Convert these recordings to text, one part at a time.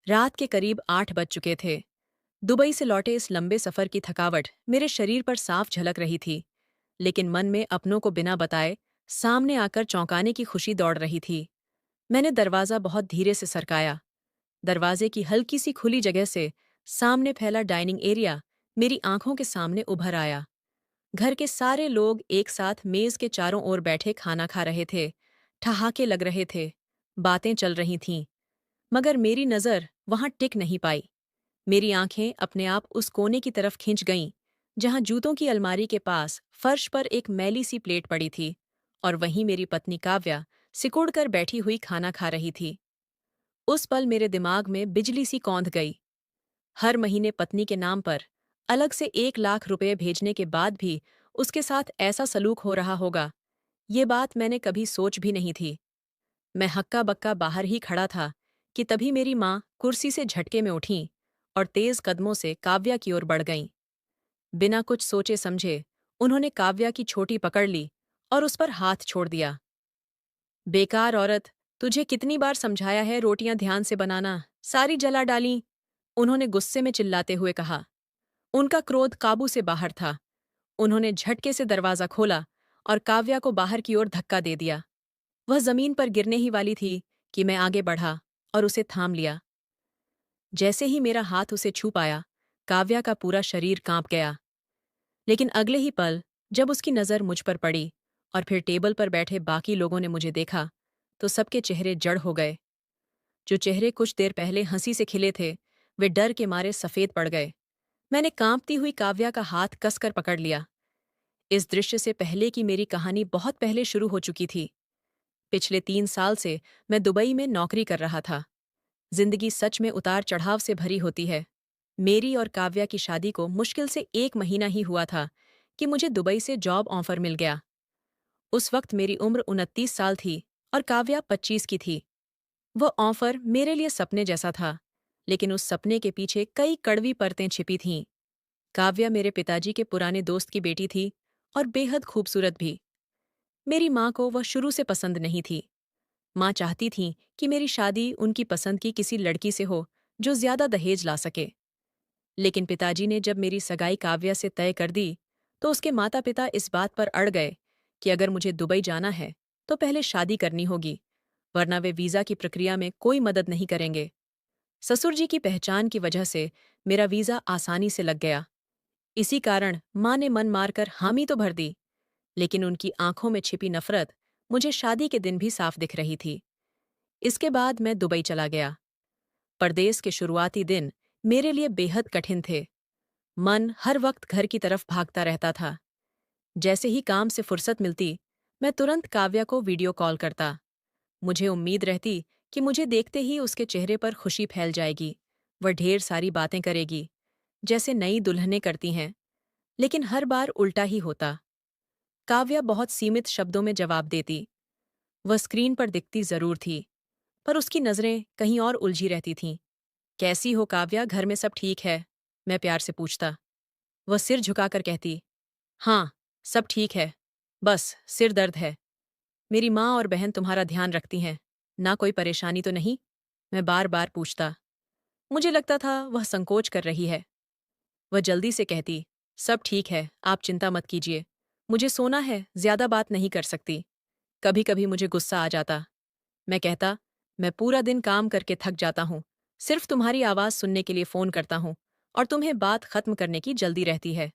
रात के करीब 8 बज चुके थे। दुबई से लौटे इस लंबे सफर की थकावट मेरे शरीर पर साफ झलक रही थी, लेकिन मन में अपनों को बिना बताए सामने आकर चौंकाने की खुशी दौड़ रही थी। मैंने दरवाज़ा बहुत धीरे से सरकाया। दरवाजे की हल्की सी खुली जगह से सामने फैला डाइनिंग एरिया मेरी आंखों के सामने उभर आया। घर के सारे लोग एक साथ मेज के चारों ओर बैठे खाना खा रहे थे। ठहाके लग रहे थे, बातें चल रही थीं, मगर मेरी नज़र वहां टिक नहीं पाई। मेरी आंखें अपने आप उस कोने की तरफ खिंच गईं जहां जूतों की अलमारी के पास फर्श पर एक मैली सी प्लेट पड़ी थी, और वहीं मेरी पत्नी काव्या सिकुड़ कर बैठी हुई खाना खा रही थी। उस पल मेरे दिमाग में बिजली सी कौंध गई। हर महीने पत्नी के नाम पर अलग से 1 लाख रुपए भेजने के बाद भी उसके साथ ऐसा सलूक हो रहा होगा, ये बात मैंने कभी सोच भी नहीं थी। मैं हक्का बक्का बाहर ही खड़ा था कि तभी मेरी माँ कुर्सी से झटके में उठीं और तेज कदमों से काव्या की ओर बढ़ गईं। बिना कुछ सोचे समझे उन्होंने काव्या की छोटी पकड़ ली और उस पर हाथ छोड़ दिया। बेकार औरत, तुझे कितनी बार समझाया है रोटियां ध्यान से बनाना, सारी जला डाली। उन्होंने गुस्से में चिल्लाते हुए कहा। उनका क्रोध काबू से बाहर था। उन्होंने झटके से दरवाजा खोला और काव्या को बाहर की ओर धक्का दे दिया। वह जमीन पर गिरने ही वाली थी कि मैं आगे बढ़ा और उसे थाम लिया। जैसे ही मेरा हाथ उसे छू पाया, काव्या का पूरा शरीर कांप गया। लेकिन अगले ही पल, जब उसकी नज़र मुझ पर पड़ी और फिर टेबल पर बैठे बाकी लोगों ने मुझे देखा, तो सबके चेहरे जड़ हो गए। जो चेहरे कुछ देर पहले हंसी से खिले थे, वे डर के मारे सफ़ेद पड़ गए। मैंने कांपती हुई काव्या का हाथ कसकर पकड़ लिया। इस दृश्य से पहले की मेरी कहानी बहुत पहले शुरू हो चुकी थी। पिछले 3 साल से मैं दुबई में नौकरी कर रहा था। जिंदगी सच में उतार चढ़ाव से भरी होती है। मेरी और काव्या की शादी को मुश्किल से 1 महीना ही हुआ था कि मुझे दुबई से जॉब ऑफर मिल गया। उस वक्त मेरी उम्र 29 साल थी और काव्या 25 की थी। वह ऑफर मेरे लिए सपने जैसा था, लेकिन उस सपने के पीछे कई कड़वी परतें छिपी थीं। काव्या मेरे पिताजी के पुराने दोस्त की बेटी थी और बेहद खूबसूरत भी। मेरी माँ को वह शुरू से पसंद नहीं थी। माँ चाहती थीं कि मेरी शादी उनकी पसंद की किसी लड़की से हो जो ज्यादा दहेज ला सके। लेकिन पिताजी ने जब मेरी सगाई काव्या से तय कर दी, तो उसके माता पिता इस बात पर अड़ गए कि अगर मुझे दुबई जाना है तो पहले शादी करनी होगी, वरना वे वीज़ा की प्रक्रिया में कोई मदद नहीं करेंगे। ससुर जी की पहचान की वजह से मेरा वीज़ा आसानी से लग गया। इसी कारण माँ ने मन मारकर हामी तो भर दी, लेकिन उनकी आंखों में छिपी नफरत मुझे शादी के दिन भी साफ दिख रही थी। इसके बाद मैं दुबई चला गया। परदेस के शुरुआती दिन मेरे लिए बेहद कठिन थे। मन हर वक्त घर की तरफ भागता रहता था। जैसे ही काम से फुर्सत मिलती, मैं तुरंत काव्या को वीडियो कॉल करता। मुझे उम्मीद रहती कि मुझे देखते ही उसके चेहरे पर खुशी फैल जाएगी। वह ढेर सारी बातें करेगी, जैसे नई दुल्हनें करती हैं। लेकिन हर बार उल्टा ही होता। काव्या बहुत सीमित शब्दों में जवाब देती। वह स्क्रीन पर दिखती जरूर थी, पर उसकी नज़रें कहीं और उलझी रहती थीं। कैसी हो काव्या, घर में सब ठीक है? मैं प्यार से पूछता। वह सिर झुकाकर कहती, हाँ, सब ठीक है, बस सिर दर्द है। मेरी माँ और बहन तुम्हारा ध्यान रखती हैं, ना कोई परेशानी तो नहीं? मैं बार बार पूछता। मुझे लगता था वह संकोच कर रही है। वह जल्दी से कहती, सब ठीक है, आप चिंता मत कीजिए। मुझे सोना है, ज्यादा बात नहीं कर सकती। कभी कभी मुझे गुस्सा आ जाता। मैं कहता, मैं पूरा दिन काम करके थक जाता हूँ, सिर्फ तुम्हारी आवाज़ सुनने के लिए फ़ोन करता हूँ, और तुम्हें बात खत्म करने की जल्दी रहती है।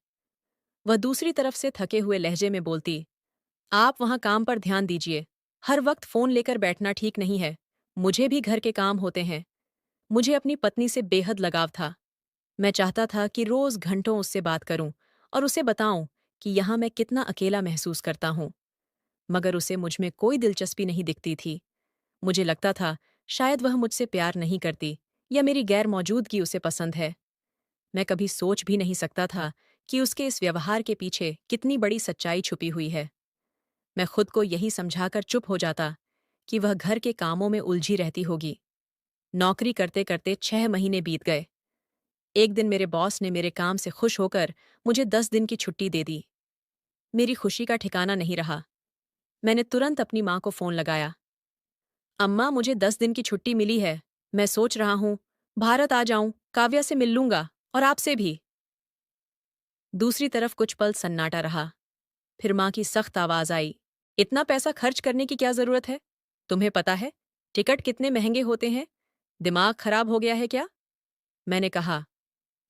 वह दूसरी तरफ से थके हुए लहजे में बोलती, आप वहाँ काम पर ध्यान दीजिए। हर वक्त फ़ोन लेकर बैठना ठीक नहीं है। मुझे भी घर के काम होते हैं। मुझे अपनी पत्नी से बेहद लगाव था। मैं चाहता था कि रोज़ घंटों उससे बात करूं और उसे बताऊं कि यहाँ मैं कितना अकेला महसूस करता हूँ। मगर उसे मुझ में कोई दिलचस्पी नहीं दिखती थी। मुझे लगता था शायद वह मुझसे प्यार नहीं करती, या मेरी गैर मौजूदगी उसे पसंद है। मैं कभी सोच भी नहीं सकता था कि उसके इस व्यवहार के पीछे कितनी बड़ी सच्चाई छुपी हुई है। मैं खुद को यही समझाकर चुप हो जाता कि वह घर के कामों में उलझी रहती होगी। नौकरी करते करते 6 महीने बीत गए। एक दिन मेरे बॉस ने मेरे काम से खुश होकर मुझे 10 दिन की छुट्टी दे दी। मेरी खुशी का ठिकाना नहीं रहा। मैंने तुरंत अपनी माँ को फ़ोन लगाया। अम्मा, मुझे 10 दिन की छुट्टी मिली है। मैं सोच रहा हूँ भारत आ जाऊं, काव्या से मिल लूंगा और आपसे भी। दूसरी तरफ कुछ पल सन्नाटा रहा। फिर माँ की सख्त आवाज आई, इतना पैसा खर्च करने की क्या जरूरत है? तुम्हें पता है टिकट कितने महंगे होते हैं? दिमाग खराब हो गया है क्या? मैंने कहा,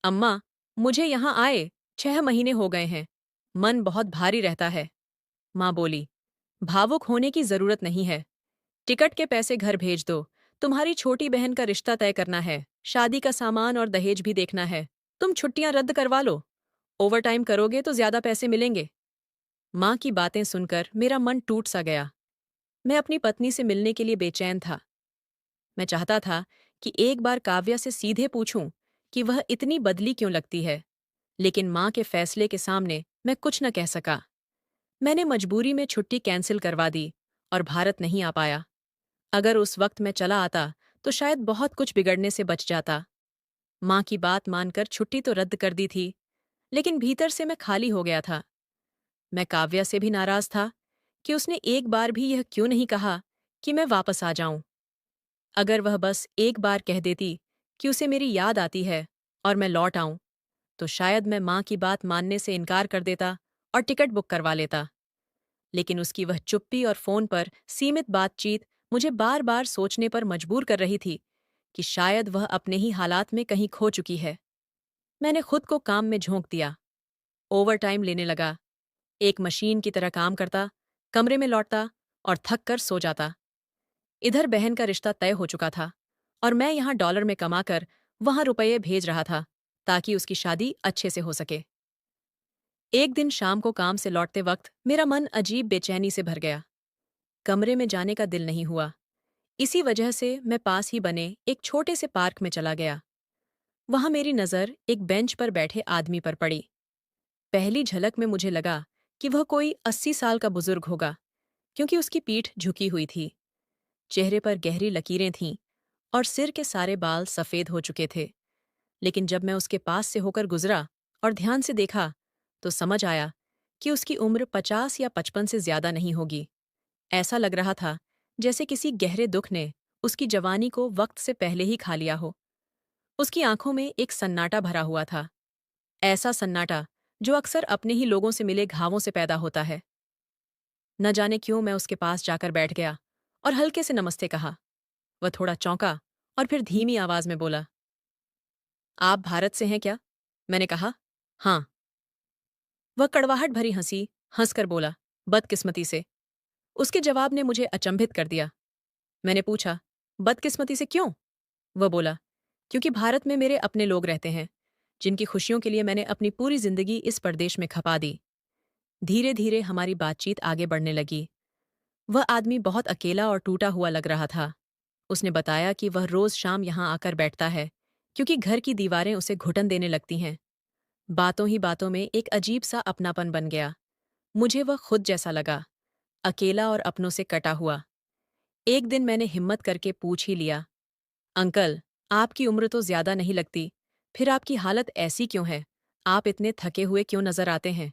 अम्मा, मुझे यहाँ आए 6 महीने हो गए हैं। मन बहुत भारी रहता है। माँ बोली, भावुक होने की जरूरत नहीं है। टिकट के पैसे घर भेज दो। तुम्हारी छोटी बहन का रिश्ता तय करना है, शादी का सामान और दहेज भी देखना है। तुम छुट्टियां रद्द करवा लो। ओवरटाइम करोगे तो ज्यादा पैसे मिलेंगे। माँ की बातें सुनकर मेरा मन टूट सा गया। मैं अपनी पत्नी से मिलने के लिए बेचैन था। मैं चाहता था कि एक बार काव्या से सीधे पूछूं कि वह इतनी बदली क्यों लगती है, लेकिन माँ के फैसले के सामने मैं कुछ न कह सका। मैंने मजबूरी में छुट्टी कैंसिल करवा दी और भारत नहीं आ पाया। अगर उस वक्त मैं चला आता तो शायद बहुत कुछ बिगड़ने से बच जाता। माँ की बात मानकर छुट्टी तो रद्द कर दी थी, लेकिन भीतर से मैं खाली हो गया था। मैं काव्या से भी नाराज था कि उसने एक बार भी यह क्यों नहीं कहा कि मैं वापस आ जाऊं। अगर वह बस एक बार कह देती कि उसे मेरी याद आती है और मैं लौट आऊं, तो शायद मैं माँ की बात मानने से इनकार कर देता और टिकट बुक करवा लेता। लेकिन उसकी वह चुप्पी और फोन पर सीमित बातचीत मुझे बार बार सोचने पर मजबूर कर रही थी कि शायद वह अपने ही हालात में कहीं खो चुकी है। मैंने खुद को काम में झोंक दिया, ओवरटाइम लेने लगा, एक मशीन की तरह काम करता, कमरे में लौटता और थक कर सो जाता। इधर बहन का रिश्ता तय हो चुका था और मैं यहाँ डॉलर में कमाकर वहां रुपये भेज रहा था ताकि उसकी शादी अच्छे से हो सके। एक दिन शाम को काम से लौटते वक्त मेरा मन अजीब बेचैनी से भर गया। कमरे में जाने का दिल नहीं हुआ। इसी वजह से मैं पास ही बने एक छोटे से पार्क में चला गया। वहां मेरी नज़र एक बेंच पर बैठे आदमी पर पड़ी। पहली झलक में मुझे लगा कि वह कोई 80 साल का बुजुर्ग होगा, क्योंकि उसकी पीठ झुकी हुई थी, चेहरे पर गहरी लकीरें थीं और सिर के सारे बाल सफ़ेद हो चुके थे। लेकिन जब मैं उसके पास से होकर गुजरा और ध्यान से देखा, तो समझ आया कि उसकी उम्र 50 या 55 से ज्यादा नहीं होगी। ऐसा लग रहा था जैसे किसी गहरे दुख ने उसकी जवानी को वक्त से पहले ही खा लिया हो। उसकी आंखों में एक सन्नाटा भरा हुआ था, ऐसा सन्नाटा जो अक्सर अपने ही लोगों से मिले घावों से पैदा होता है। न जाने क्यों मैं उसके पास जाकर बैठ गया और हल्के से नमस्ते कहा। वह थोड़ा चौंका और फिर धीमी आवाज में बोला, आप भारत से हैं क्या? मैंने कहा, हाँ। वह कड़वाहट भरी हंसी हंसकर बोला, बदकिस्मती से। उसके जवाब ने मुझे अचंभित कर दिया। मैंने पूछा, बदकिस्मती से क्यों? वह बोला, क्योंकि भारत में मेरे अपने लोग रहते हैं, जिनकी खुशियों के लिए मैंने अपनी पूरी जिंदगी इस प्रदेश में खपा दी। धीरे धीरे हमारी बातचीत आगे बढ़ने लगी। वह आदमी बहुत अकेला और टूटा हुआ लग रहा था। उसने बताया कि वह रोज शाम यहाँ आकर बैठता है, क्योंकि घर की दीवारें उसे घुटन देने लगती हैं। बातों ही बातों में एक अजीब सा अपनापन बन गया। मुझे वह खुद जैसा लगा, अकेला और अपनों से कटा हुआ। एक दिन मैंने हिम्मत करके पूछ ही लिया, अंकल, आपकी उम्र तो ज्यादा नहीं लगती, फिर आपकी हालत ऐसी क्यों है? आप इतने थके हुए क्यों नजर आते हैं?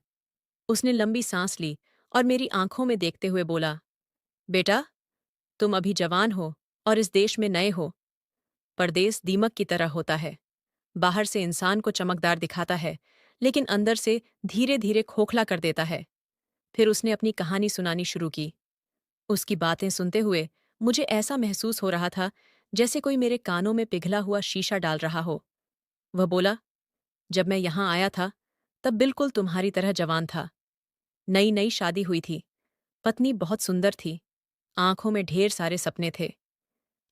उसने लंबी सांस ली और मेरी आंखों में देखते हुए बोला, बेटा, तुम अभी जवान हो और इस देश में नए हो। परदेस दीमक की तरह होता है, बाहर से इंसान को चमकदार दिखाता है, लेकिन अंदर से धीरे धीरे खोखला कर देता है। फिर उसने अपनी कहानी सुनानी शुरू की। उसकी बातें सुनते हुए मुझे ऐसा महसूस हो रहा था जैसे कोई मेरे कानों में पिघला हुआ शीशा डाल रहा हो। वह बोला, जब मैं यहाँ आया था तब बिल्कुल तुम्हारी तरह जवान था। नई नई शादी हुई थी, पत्नी बहुत सुंदर थी, आंखों में ढेर सारे सपने थे।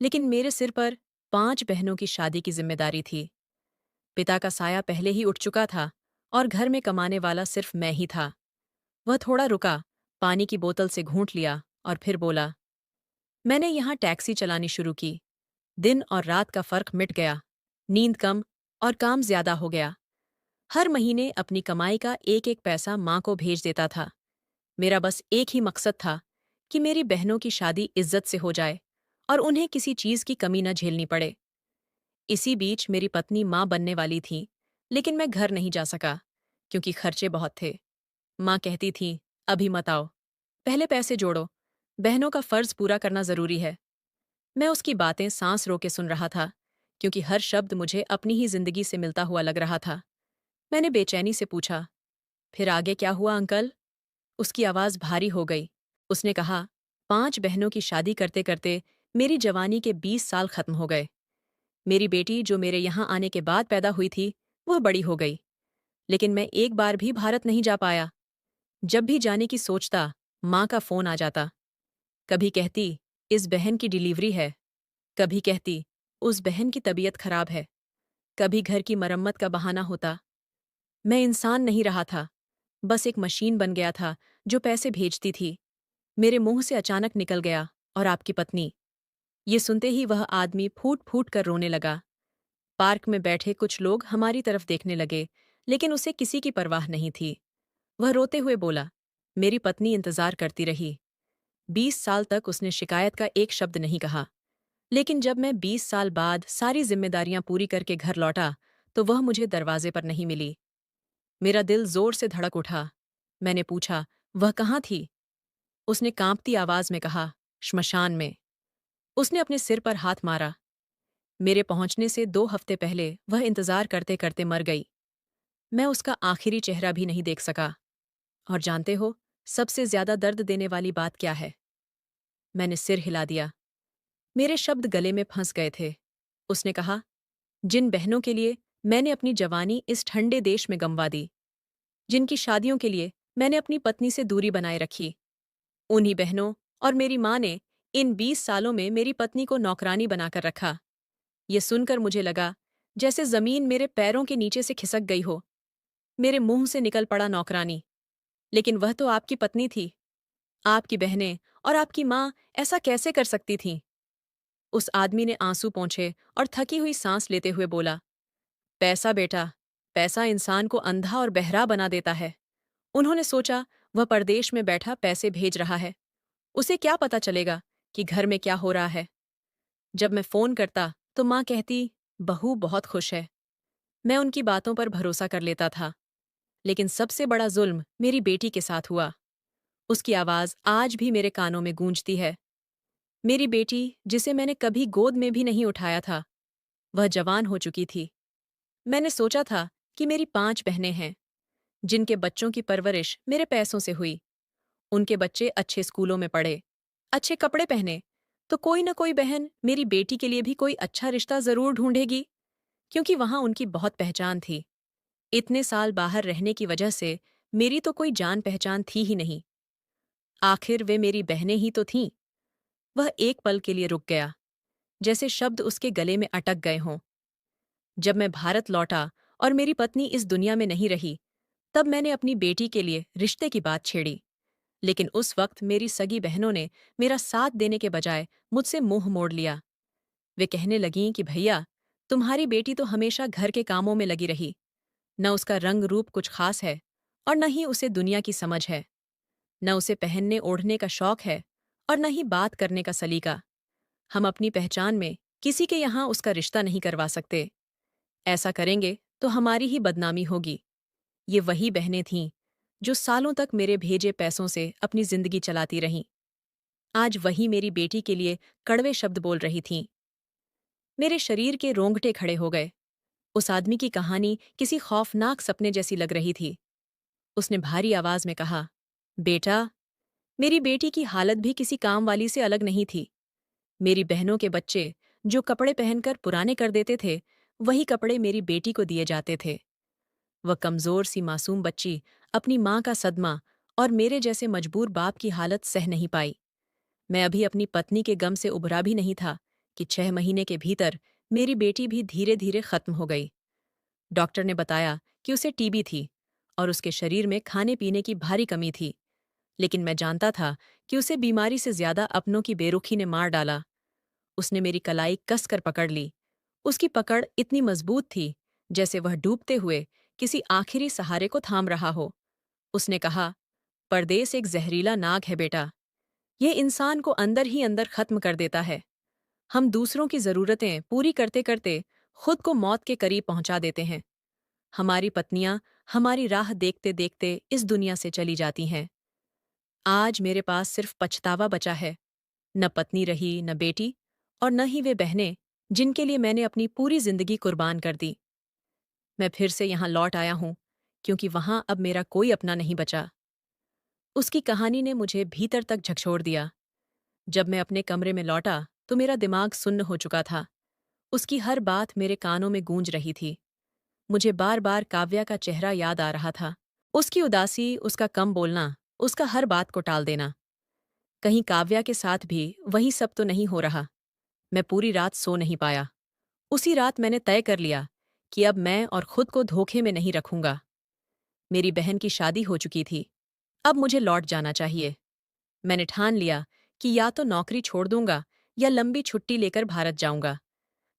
लेकिन मेरे सिर पर 5 बहनों की शादी की जिम्मेदारी थी। पिता का साया पहले ही उठ चुका था और घर में कमाने वाला सिर्फ मैं ही था। वह थोड़ा रुका, पानी की बोतल से घूंट लिया और फिर बोला, मैंने यहाँ टैक्सी चलानी शुरू की। दिन और रात का फर्क मिट गया, नींद कम और काम ज्यादा हो गया। हर महीने अपनी कमाई का एक एक पैसा माँ को भेज देता था। मेरा बस एक ही मकसद था कि मेरी बहनों की शादी इज्जत से हो जाए और उन्हें किसी चीज की कमी न झेलनी पड़े। इसी बीच मेरी पत्नी माँ बनने वाली थी, लेकिन मैं घर नहीं जा सका क्योंकि खर्चे बहुत थे। माँ कहती थी, अभी मत आओ, पहले पैसे जोड़ो, बहनों का फर्ज पूरा करना जरूरी है। मैं उसकी बातें सांस रोके सुन रहा था, क्योंकि हर शब्द मुझे अपनी ही जिंदगी से मिलता हुआ लग रहा था। मैंने बेचैनी से पूछा, फिर आगे क्या हुआ अंकल? उसकी आवाज़ भारी हो गई। उसने कहा, 5 बहनों की शादी करते करते मेरी जवानी के 20 साल खत्म हो गए। मेरी बेटी जो मेरे यहाँ आने के बाद पैदा हुई थी, वह बड़ी हो गई। लेकिन मैं एक बार भी भारत नहीं जा पाया। जब भी जाने की सोचता, माँ का फ़ोन आ जाता। कभी कहती, इस बहन की डिलीवरी है। कभी कहती, उस बहन की तबीयत खराब है। कभी घर की मरम्मत का बहाना होता। मैं इंसान नहीं रहा था, बस एक मशीन बन गया था जो पैसे भेजती थी। मेरे मुंह से अचानक निकल गया, और आपकी पत्नी। ये सुनते ही वह आदमी फूट फूट कर रोने लगा। पार्क में बैठे कुछ लोग हमारी तरफ देखने लगे, लेकिन उसे किसी की परवाह नहीं थी। वह रोते हुए बोला, मेरी पत्नी इंतजार करती रही। 20 साल तक उसने शिकायत का एक शब्द नहीं कहा। लेकिन जब मैं 20 साल बाद सारी जिम्मेदारियां पूरी करके घर लौटा, तो वह मुझे दरवाजे पर नहीं मिली। मेरा दिल जोर से धड़क उठा। मैंने पूछा, वह कहाँ थी? उसने कांपती आवाज में कहा, श्मशान में। उसने अपने सिर पर हाथ मारा। मेरे पहुंचने से 2 हफ्ते पहले वह इंतजार करते करते मर गई। मैं उसका आखिरी चेहरा भी नहीं देख सका। और जानते हो, सबसे ज्यादा दर्द देने वाली बात क्या है? मैंने सिर हिला दिया। मेरे शब्द गले में फंस गए थे। उसने कहा, जिन बहनों के लिए मैंने अपनी जवानी इस ठंडे देश में गंवा दी, जिनकी शादियों के लिए मैंने अपनी पत्नी से दूरी बनाए रखी, उन्हीं बहनों और मेरी माँ ने इन 20 सालों में मेरी पत्नी को नौकरानी बनाकर रखा। ये सुनकर मुझे लगा जैसे जमीन मेरे पैरों के नीचे से खिसक गई हो। मेरे मुंह से निकल पड़ा, नौकरानी? लेकिन वह तो आपकी पत्नी थी। आपकी बहनें और आपकी माँ ऐसा कैसे कर सकती थीं? उस आदमी ने आंसू पोंछे और थकी हुई सांस लेते हुए बोला, पैसा बेटा, पैसा इंसान को अंधा और बहरा बना देता है। उन्होंने सोचा, वह परदेश में बैठा पैसे भेज रहा है, उसे क्या पता चलेगा कि घर में क्या हो रहा है। जब मैं फोन करता तो माँ कहती, बहू बहुत खुश है। मैं उनकी बातों पर भरोसा कर लेता था। लेकिन सबसे बड़ा जुल्म मेरी बेटी के साथ हुआ। उसकी आवाज आज भी मेरे कानों में गूंजती है। मेरी बेटी, जिसे मैंने कभी गोद में भी नहीं उठाया था, वह जवान हो चुकी थी। मैंने सोचा था कि मेरी 5 बहनें हैं, जिनके बच्चों की परवरिश मेरे पैसों से हुई। उनके बच्चे अच्छे स्कूलों में पढ़े, अच्छे कपड़े पहने, तो कोई न कोई बहन मेरी बेटी के लिए भी कोई अच्छा रिश्ता जरूर ढूंढेगी, क्योंकि वहां उनकी बहुत पहचान थी। इतने साल बाहर रहने की वजह से मेरी तो कोई जान पहचान थी ही नहीं। आखिर वे मेरी बहनें ही तो थीं। वह एक पल के लिए रुक गया, जैसे शब्द उसके गले में अटक गए हों। जब मैं भारत लौटा और मेरी पत्नी इस दुनिया में नहीं रही, तब मैंने अपनी बेटी के लिए रिश्ते की बात छेड़ी। लेकिन उस वक्त मेरी सगी बहनों ने मेरा साथ देने के बजाय मुझसे मुंह मोड़ लिया। वे कहने लगीं कि भैया, तुम्हारी बेटी तो हमेशा घर के कामों में लगी रही। न उसका रंग रूप कुछ खास है, और न ही उसे दुनिया की समझ है। न उसे पहनने ओढ़ने का शौक है, और न ही बात करने का सलीका। हम अपनी पहचान में किसी के यहाँ उसका रिश्ता नहीं करवा सकते। ऐसा करेंगे तो हमारी ही बदनामी होगी। ये वही बहनें थीं जो सालों तक मेरे भेजे पैसों से अपनी जिंदगी चलाती रहीं। आज वही मेरी बेटी के लिए कड़वे शब्द बोल रही थीं। मेरे शरीर के रोंगटे खड़े हो गए। उस आदमी की कहानी किसी खौफनाक सपने जैसी लग रही थी। उसने भारी आवाज में कहा, बेटा, मेरी बेटी की हालत भी किसी काम वाली से अलग नहीं थी। मेरी बहनों के बच्चे जो कपड़े पहनकर पुराने कर देते थे, वही कपड़े मेरी बेटी को दिए जाते थे। वह कमजोर सी मासूम बच्ची अपनी माँ का सदमा और मेरे जैसे मजबूर बाप की हालत सह नहीं पाई। मैं अभी अपनी पत्नी के गम से उभरा भी नहीं था कि 6 महीने के भीतर मेरी बेटी भी धीरे धीरे खत्म हो गई। डॉक्टर ने बताया कि उसे टीबी थी और उसके शरीर में खाने पीने की भारी कमी थी। लेकिन मैं जानता था कि उसे बीमारी से ज्यादा अपनों की बेरुखी ने मार डाला। उसने मेरी कलाई कसकर पकड़ ली। उसकी पकड़ इतनी मजबूत थी जैसे वह डूबते हुए किसी आखिरी सहारे को थाम रहा हो। उसने कहा, परदेस एक जहरीला नाग है बेटा। यह इंसान को अंदर ही अंदर खत्म कर देता है। हम दूसरों की जरूरतें पूरी करते करते खुद को मौत के करीब पहुंचा देते हैं। हमारी पत्नियां हमारी राह देखते देखते इस दुनिया से चली जाती हैं। आज मेरे पास सिर्फ पछतावा बचा है। न पत्नी रही, न बेटी, और न ही वे बहनें जिनके लिए मैंने अपनी पूरी जिंदगी कुर्बान कर दी। मैं फिर से यहाँ लौट आया हूँ, क्योंकि वहाँ अब मेरा कोई अपना नहीं बचा। उसकी कहानी ने मुझे भीतर तक झकझोर दिया। जब मैं अपने कमरे में लौटा, तो मेरा दिमाग सुन्न हो चुका था। उसकी हर बात मेरे कानों में गूंज रही थी। मुझे बार बार काव्या का चेहरा याद आ रहा था। उसकी उदासी, उसका कम बोलना, उसका हर बात को टाल देना। कहीं काव्या के साथ भी वही सब तो नहीं हो रहा। मैं पूरी रात सो नहीं पाया। उसी रात मैंने तय कर लिया कि अब मैं और खुद को धोखे में नहीं रखूंगा। मेरी बहन की शादी हो चुकी थी। अब मुझे लौट जाना चाहिए। मैंने ठान लिया कि या तो नौकरी छोड़ दूंगा या लंबी छुट्टी लेकर भारत जाऊंगा।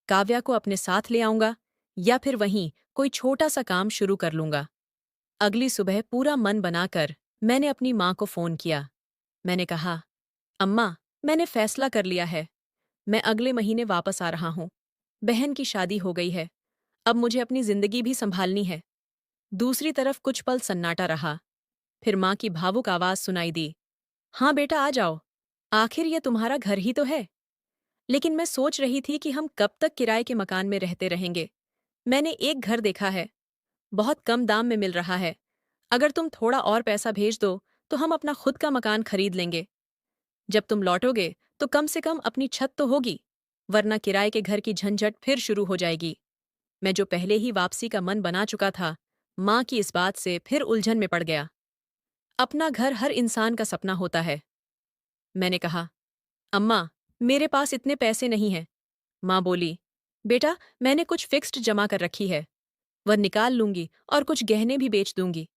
काव्या को अपने साथ ले आऊंगा या फिर वहीं कोई छोटा सा काम शुरू कर लूंगा। अगली सुबह पूरा मन बनाकर मैंने अपनी माँ को फोन किया। मैंने कहा, अम्मा, मैंने फैसला कर लिया है। मैं अगले महीने वापस आ रहा हूँ। बहन की शादी हो गई है। अब मुझे अपनी जिंदगी भी संभालनी है। दूसरी तरफ कुछ पल सन्नाटा रहा। फिर माँ की भावुक आवाज सुनाई दी, हाँ बेटा, आ जाओ। आखिर ये तुम्हारा घर ही तो है। लेकिन मैं सोच रही थी कि हम कब तक किराए के मकान में रहते रहेंगे। मैंने एक घर देखा है, बहुत कम दाम में मिल रहा है। अगर तुम थोड़ा और पैसा भेज दो तो हम अपना खुद का मकान खरीद लेंगे। जब तुम लौटोगे तो कम से कम अपनी छत तो होगी, वरना किराए के घर की झंझट फिर शुरू हो जाएगी। मैं जो पहले ही वापसी का मन बना चुका था, माँ की इस बात से फिर उलझन में पड़ गया। अपना घर हर इंसान का सपना होता है। मैंने कहा, अम्मा, मेरे पास इतने पैसे नहीं हैं। माँ बोली, बेटा, मैंने कुछ फिक्स्ड जमा कर रखी है, वह निकाल लूंगी और कुछ गहने भी बेच दूंगी।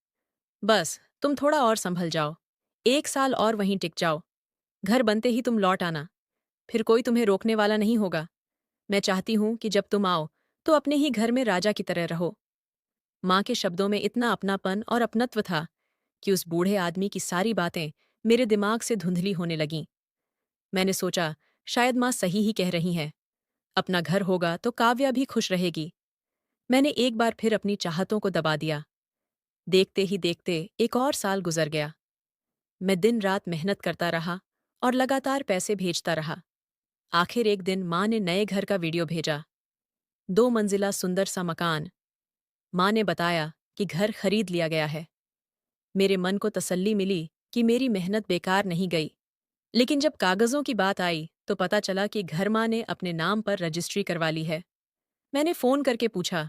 बस तुम थोड़ा और संभल जाओ, 1 साल और वहीं टिक जाओ। घर बनते ही तुम लौट आना, फिर कोई तुम्हें रोकने वाला नहीं होगा। मैं चाहती हूं कि जब तुम आओ तो अपने ही घर में राजा की तरह रहो। माँ के शब्दों में इतना अपनापन और अपनत्व था कि उस बूढ़े आदमी की सारी बातें मेरे दिमाग से धुंधली होने लगीं। मैंने सोचा, शायद माँ सही ही कह रही हैं। अपना घर होगा तो काव्या भी खुश रहेगी। मैंने एक बार फिर अपनी चाहतों को दबा दिया। देखते ही देखते 1 और साल गुजर गया। मैं दिन रात मेहनत करता रहा और लगातार पैसे भेजता रहा। आखिर एक दिन माँ ने नए घर का वीडियो भेजा। 2 मंजिला सुंदर सा मकान। माँ ने बताया कि घर खरीद लिया गया है। मेरे मन को तसल्ली मिली कि मेरी मेहनत बेकार नहीं गई। लेकिन जब कागजों की बात आई तो पता चला कि घर माँ ने अपने नाम पर रजिस्ट्री करवा ली है। मैंने फोन करके पूछा,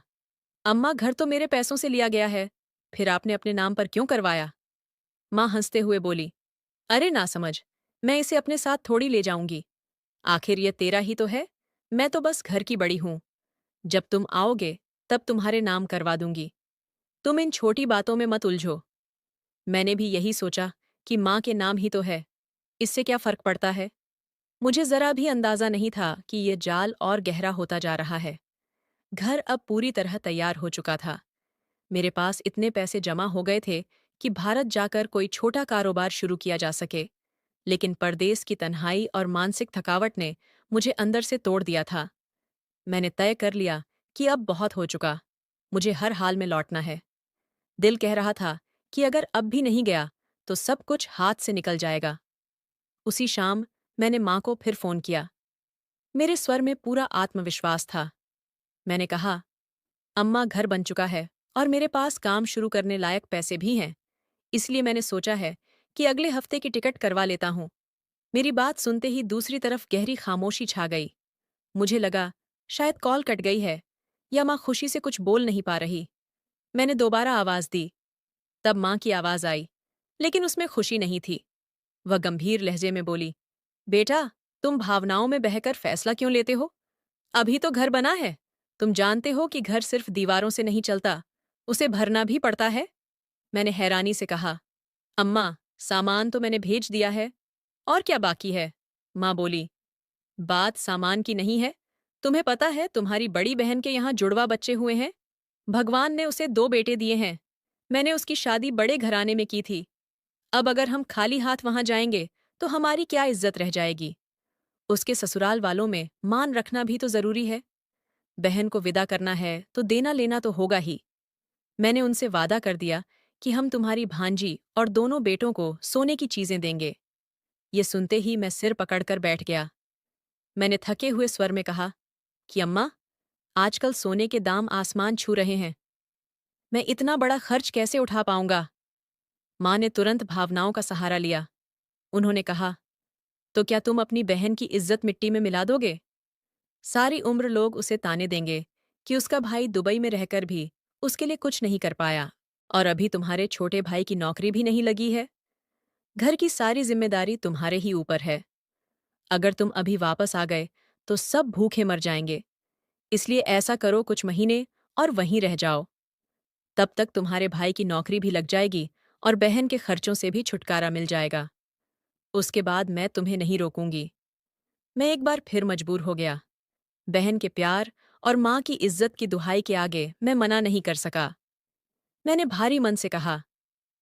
अम्मा, घर तो मेरे पैसों से लिया गया है, फिर आपने अपने नाम पर क्यों करवाया? माँ हंसते हुए बोली, अरे ना समझ, मैं इसे अपने साथ थोड़ी ले जाऊंगी। आखिर ये तेरा ही तो है। मैं तो बस घर की बड़ी हूं। जब तुम आओगे तब तुम्हारे नाम करवा दूंगी। तुम इन छोटी बातों में मत उलझो। मैंने भी यही सोचा कि माँ के नाम ही तो है, इससे क्या फर्क पड़ता है। मुझे जरा भी अंदाजा नहीं था कि ये जाल और गहरा होता जा रहा है। घर अब पूरी तरह तैयार हो चुका था। मेरे पास इतने पैसे जमा हो गए थे कि भारत जाकर कोई छोटा कारोबार शुरू किया जा सके। लेकिन परदेस की तन्हाई और मानसिक थकावट ने मुझे अंदर से तोड़ दिया था। मैंने तय कर लिया कि अब बहुत हो चुका, मुझे हर हाल में लौटना है। दिल कह रहा था कि अगर अब भी नहीं गया तो सब कुछ हाथ से निकल जाएगा। उसी शाम मैंने माँ को फिर फोन किया। मेरे स्वर में पूरा आत्मविश्वास था। मैंने कहा, अम्मा, घर बन चुका है और मेरे पास काम शुरू करने लायक पैसे भी हैं। इसलिए मैंने सोचा है कि अगले हफ्ते की टिकट करवा लेता हूँ। मेरी बात सुनते ही दूसरी तरफ गहरी खामोशी छा गई। मुझे लगा शायद कॉल कट गई है या माँ खुशी से कुछ बोल नहीं पा रही। मैंने दोबारा आवाज दी। तब माँ की आवाज आई, लेकिन उसमें खुशी नहीं थी। वह गंभीर लहजे में बोली, बेटा, तुम भावनाओं में बहकर फैसला क्यों लेते हो? अभी तो घर बना है। तुम जानते हो कि घर सिर्फ दीवारों से नहीं चलता, उसे भरना भी पड़ता है। मैंने हैरानी से कहा, अम्मा, सामान तो मैंने भेज दिया है, और क्या बाकी है? माँ बोली, बात सामान की नहीं है। तुम्हें पता है तुम्हारी बड़ी बहन के यहाँ जुड़वा बच्चे हुए हैं। भगवान ने उसे 2 बेटे दिए हैं। मैंने उसकी शादी बड़े घराने में की थी। अब अगर हम खाली हाथ वहां जाएंगे तो हमारी क्या इज्जत रह जाएगी। उसके ससुराल वालों में मान रखना भी तो जरूरी है। बहन को विदा करना है तो देना लेना तो होगा ही। मैंने उनसे वादा कर दिया कि हम तुम्हारी भांजी और दोनों बेटों को सोने की चीजें देंगे। ये सुनते ही मैं सिर पकड़कर बैठ गया। मैंने थके हुए स्वर में कहा, कि अम्मा, आजकल सोने के दाम आसमान छू रहे हैं। मैं इतना बड़ा खर्च कैसे उठा पाऊंगा? माँ ने तुरंत भावनाओं का सहारा लिया। उन्होंने कहा, तो क्या तुम अपनी बहन की इज्जत मिट्टी में मिला दोगे? सारी उम्र लोग उसे ताने देंगे कि उसका भाई दुबई में रहकर भी उसके लिए कुछ नहीं कर पाया, और अभी तुम्हारे छोटे भाई की नौकरी भी नहीं लगी है। घर की सारी जिम्मेदारी तुम्हारे ही ऊपर है। अगर तुम अभी वापस आ गए तो सब भूखे मर जाएंगे। इसलिए ऐसा करो, कुछ महीने और वहीं रह जाओ। तब तक तुम्हारे भाई की नौकरी भी लग जाएगी और बहन के खर्चों से भी छुटकारा मिल जाएगा। उसके बाद मैं तुम्हें नहीं रोकूंगी। मैं एक बार फिर मजबूर हो गया। बहन के प्यार और माँ की इज्जत की दुहाई के आगे मैं मना नहीं कर सका। मैंने भारी मन से कहा,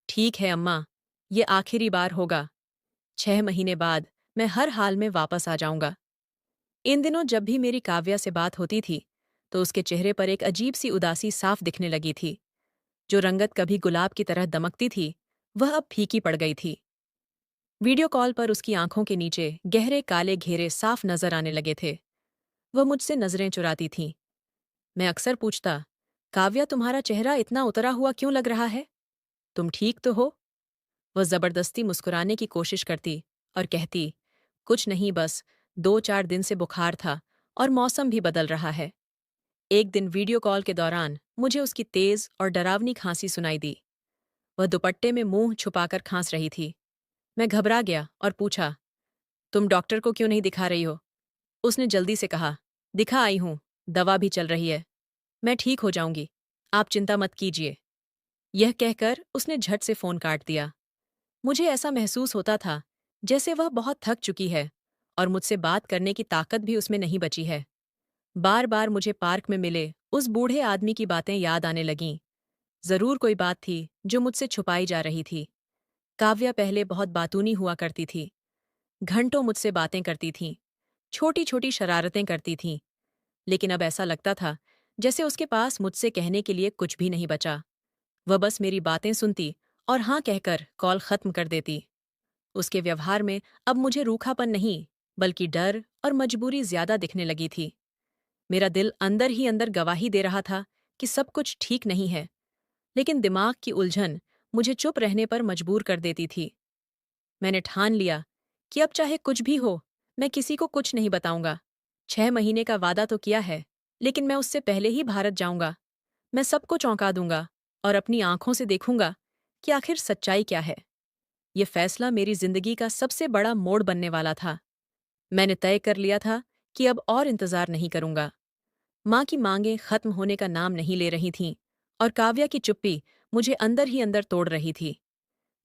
ठीक है अम्मा, ये आखिरी बार होगा। 6 महीने बाद मैं हर हाल में वापस आ जाऊंगा। इन दिनों जब भी मेरी काव्या से बात होती थी तो उसके चेहरे पर एक अजीब सी उदासी साफ दिखने लगी थी। जो रंगत कभी गुलाब की तरह दमकती थी, वह अब फीकी पड़ गई थी। वीडियो कॉल पर उसकी आंखों के नीचे गहरे काले घेरे साफ नजर आने लगे थे। वह मुझसे नजरें चुराती थी। मैं अक्सर पूछता, काव्या, तुम्हारा चेहरा इतना उतरा हुआ क्यों लग रहा है? तुम ठीक तो हो? वह जबरदस्ती मुस्कुराने की कोशिश करती और कहती, कुछ नहीं, बस 2-4 दिन से बुखार था और मौसम भी बदल रहा है। एक दिन वीडियो कॉल के दौरान मुझे उसकी तेज और डरावनी खांसी सुनाई दी। वह दुपट्टे में मुंह छुपाकर खांस रही थी। मैं घबरा गया और पूछा, तुम डॉक्टर को क्यों नहीं दिखा रही हो? उसने जल्दी से कहा, दिखा आई हूं, दवा भी चल रही है। मैं ठीक हो जाऊंगी, आप चिंता मत कीजिए। यह कहकर उसने झट से फोन काट दिया। मुझे ऐसा महसूस होता था जैसे वह बहुत थक चुकी है और मुझसे बात करने की ताकत भी उसमें नहीं बची है। बार बार मुझे पार्क में मिले उस बूढ़े आदमी की बातें याद आने लगीं। जरूर कोई बात थी जो मुझसे छुपाई जा रही थी। काव्या पहले बहुत बातूनी हुआ करती थी। घंटों मुझसे बातें करती थीं, छोटी छोटी शरारतें करती थीं, लेकिन अब ऐसा लगता था जैसे उसके पास मुझसे कहने के लिए कुछ भी नहीं बचा। वह बस मेरी बातें सुनती और हाँ कहकर कॉल खत्म कर देती। उसके व्यवहार में अब मुझे रूखापन नहीं, बल्कि डर और मजबूरी ज्यादा दिखने लगी थी। मेरा दिल अंदर ही अंदर गवाही दे रहा था कि सब कुछ ठीक नहीं है, लेकिन दिमाग की उलझन मुझे चुप रहने पर मजबूर कर देती थी। मैंने ठान लिया कि अब चाहे कुछ भी हो, मैं किसी को कुछ नहीं बताऊंगा। 6 महीने का वादा तो किया है, लेकिन मैं उससे पहले ही भारत जाऊंगा। मैं सबको चौंका दूंगा और अपनी आंखों से देखूंगा कि आखिर सच्चाई क्या है। ये फैसला मेरी जिंदगी का सबसे बड़ा मोड़ बनने वाला था। मैंने तय कर लिया था कि अब और इंतजार नहीं करूंगा। माँ की मांगें खत्म होने का नाम नहीं ले रही थीं और काव्या की चुप्पी मुझे अंदर ही अंदर तोड़ रही थी।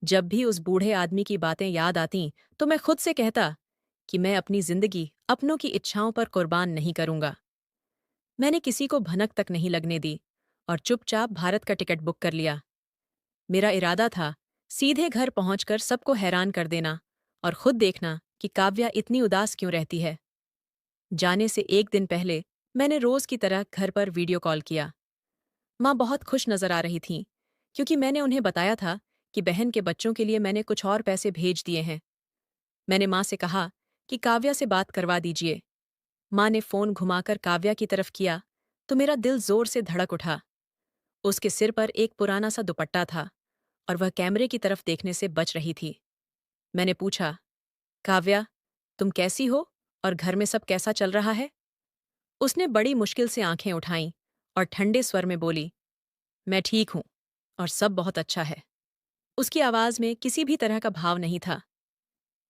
जब भी उस बूढ़े आदमी की बातें याद आतीं तो मैं खुद से कहता कि मैं अपनी जिंदगी अपनों की इच्छाओं पर कुर्बान नहीं करूंगा। मैंने किसी को भनक तक नहीं लगने दी और चुपचाप भारत का टिकट बुक कर लिया। मेरा इरादा था सीधे घर पहुंचकर सबको हैरान कर देना और खुद देखना कि काव्या इतनी उदास क्यों रहती है। जाने से एक दिन पहले मैंने रोज की तरह घर पर वीडियो कॉल किया। माँ बहुत खुश नजर आ रही थीं, क्योंकि मैंने उन्हें बताया था कि बहन के बच्चों के लिए मैंने कुछ और पैसे भेज दिए हैं। मैंने माँ से कहा कि काव्या से बात करवा दीजिए। माँ ने फोन घुमाकर काव्या की तरफ किया तो मेरा दिल जोर से धड़क उठा। उसके सिर पर एक पुराना सा दुपट्टा था और वह कैमरे की तरफ देखने से बच रही थी। मैंने पूछा, काव्या, तुम कैसी हो और घर में सब कैसा चल रहा है? उसने बड़ी मुश्किल से आंखें उठाईं और ठंडे स्वर में बोली, मैं ठीक हूं और सब बहुत अच्छा है। उसकी आवाज में किसी भी तरह का भाव नहीं था।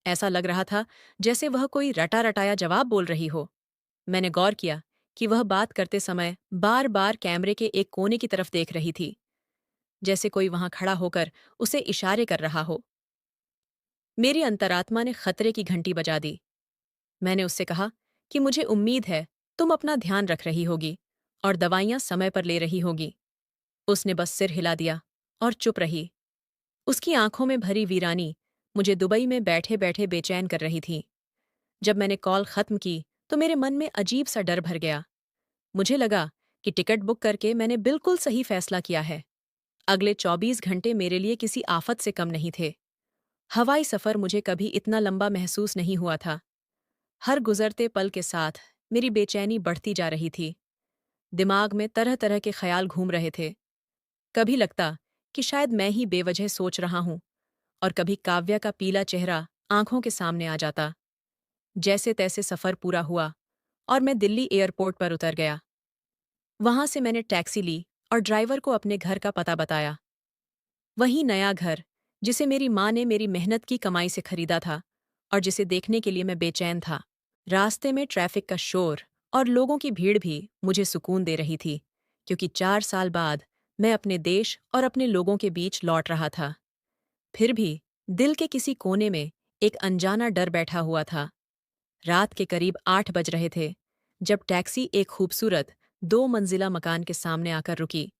ऐसा लग रहा था जैसे वह कोई रटा रटाया जवाब बोल रही हो। मैंने गौर किया कि वह बात करते समय बार बार कैमरे के एक कोने की तरफ देख रही थी, जैसे कोई वहां खड़ा होकर उसे इशारे कर रहा हो। मेरी अंतरात्मा ने खतरे की घंटी बजा दी। मैंने उससे कहा कि मुझे उम्मीद है तुम अपना ध्यान रख रही होगी और दवाइयां समय पर ले रही होगी। उसने बस सिर हिला दिया और चुप रही। उसकी आंखों में भरी वीरानी मुझे दुबई में बैठे बैठे बेचैन कर रही थी। जब मैंने कॉल खत्म की तो मेरे मन में अजीब सा डर भर गया। मुझे लगा कि टिकट बुक करके मैंने बिल्कुल सही फैसला किया है। अगले 24 घंटे मेरे लिए किसी आफत से कम नहीं थे। हवाई सफर मुझे कभी इतना लंबा महसूस नहीं हुआ था। हर गुजरते पल के साथ मेरी बेचैनी बढ़ती जा रही थी। दिमाग में तरह तरह के ख्याल घूम रहे थे। कभी लगता कि शायद मैं ही बेवजह सोच रहा हूं, और कभी काव्या का पीला चेहरा आंखों के सामने आ जाता। जैसे तैसे सफर पूरा हुआ और मैं दिल्ली एयरपोर्ट पर उतर गया। वहां से मैंने टैक्सी ली और ड्राइवर को अपने घर का पता बताया। वही नया घर जिसे मेरी माँ ने मेरी मेहनत की कमाई से खरीदा था और जिसे देखने के लिए मैं बेचैन था। रास्ते में ट्रैफिक का शोर और लोगों की भीड़ भी मुझे सुकून दे रही थी, क्योंकि 4 साल बाद मैं अपने देश और अपने लोगों के बीच लौट रहा था। फिर भी दिल के किसी कोने में एक अनजाना डर बैठा हुआ था। रात के करीब 8 बज रहे थे जब टैक्सी एक खूबसूरत 2 मंजिला मकान के सामने आकर रुकी।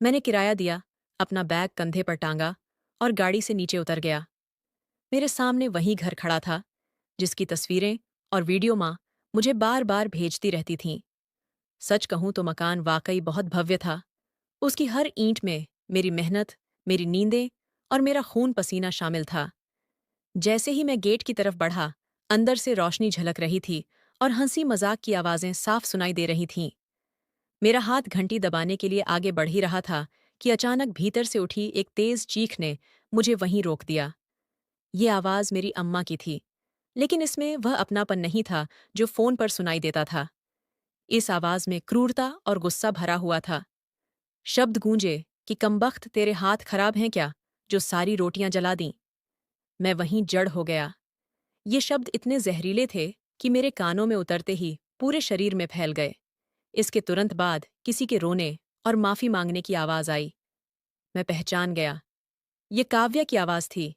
मैंने किराया दिया, अपना बैग कंधे पर टांगा और गाड़ी से नीचे उतर गया। मेरे सामने वही घर खड़ा था जिसकी तस्वीरें और वीडियो माँ मुझे बार बार भेजती रहती थीं। सच कहूं तो मकान वाकई बहुत भव्य था। उसकी हर ईंट में मेरी मेहनत, मेरी नींदें और मेरा खून पसीना शामिल था। जैसे ही मैं गेट की तरफ बढ़ा, अंदर से रोशनी झलक रही थी और हंसी मजाक की आवाजें साफ सुनाई दे रही थीं। मेरा हाथ घंटी दबाने के लिए आगे बढ़ ही रहा था कि अचानक भीतर से उठी एक तेज चीख ने मुझे वहीं रोक दिया। ये आवाज मेरी अम्मा की थी, लेकिन इसमें वह अपनापन नहीं था जो फोन पर सुनाई देता था। इस आवाज में क्रूरता और गुस्सा भरा हुआ था। शब्द गूंजे कि कमबख्त, तेरे हाथ खराब हैं क्या, जो सारी रोटियां जला दीं। मैं वहीं जड़ हो गया। ये शब्द इतने जहरीले थे कि मेरे कानों में उतरते ही पूरे शरीर में फैल गए। इसके तुरंत बाद किसी के रोने और माफी मांगने की आवाज आई। मैं पहचान गया। ये काव्या की आवाज थी।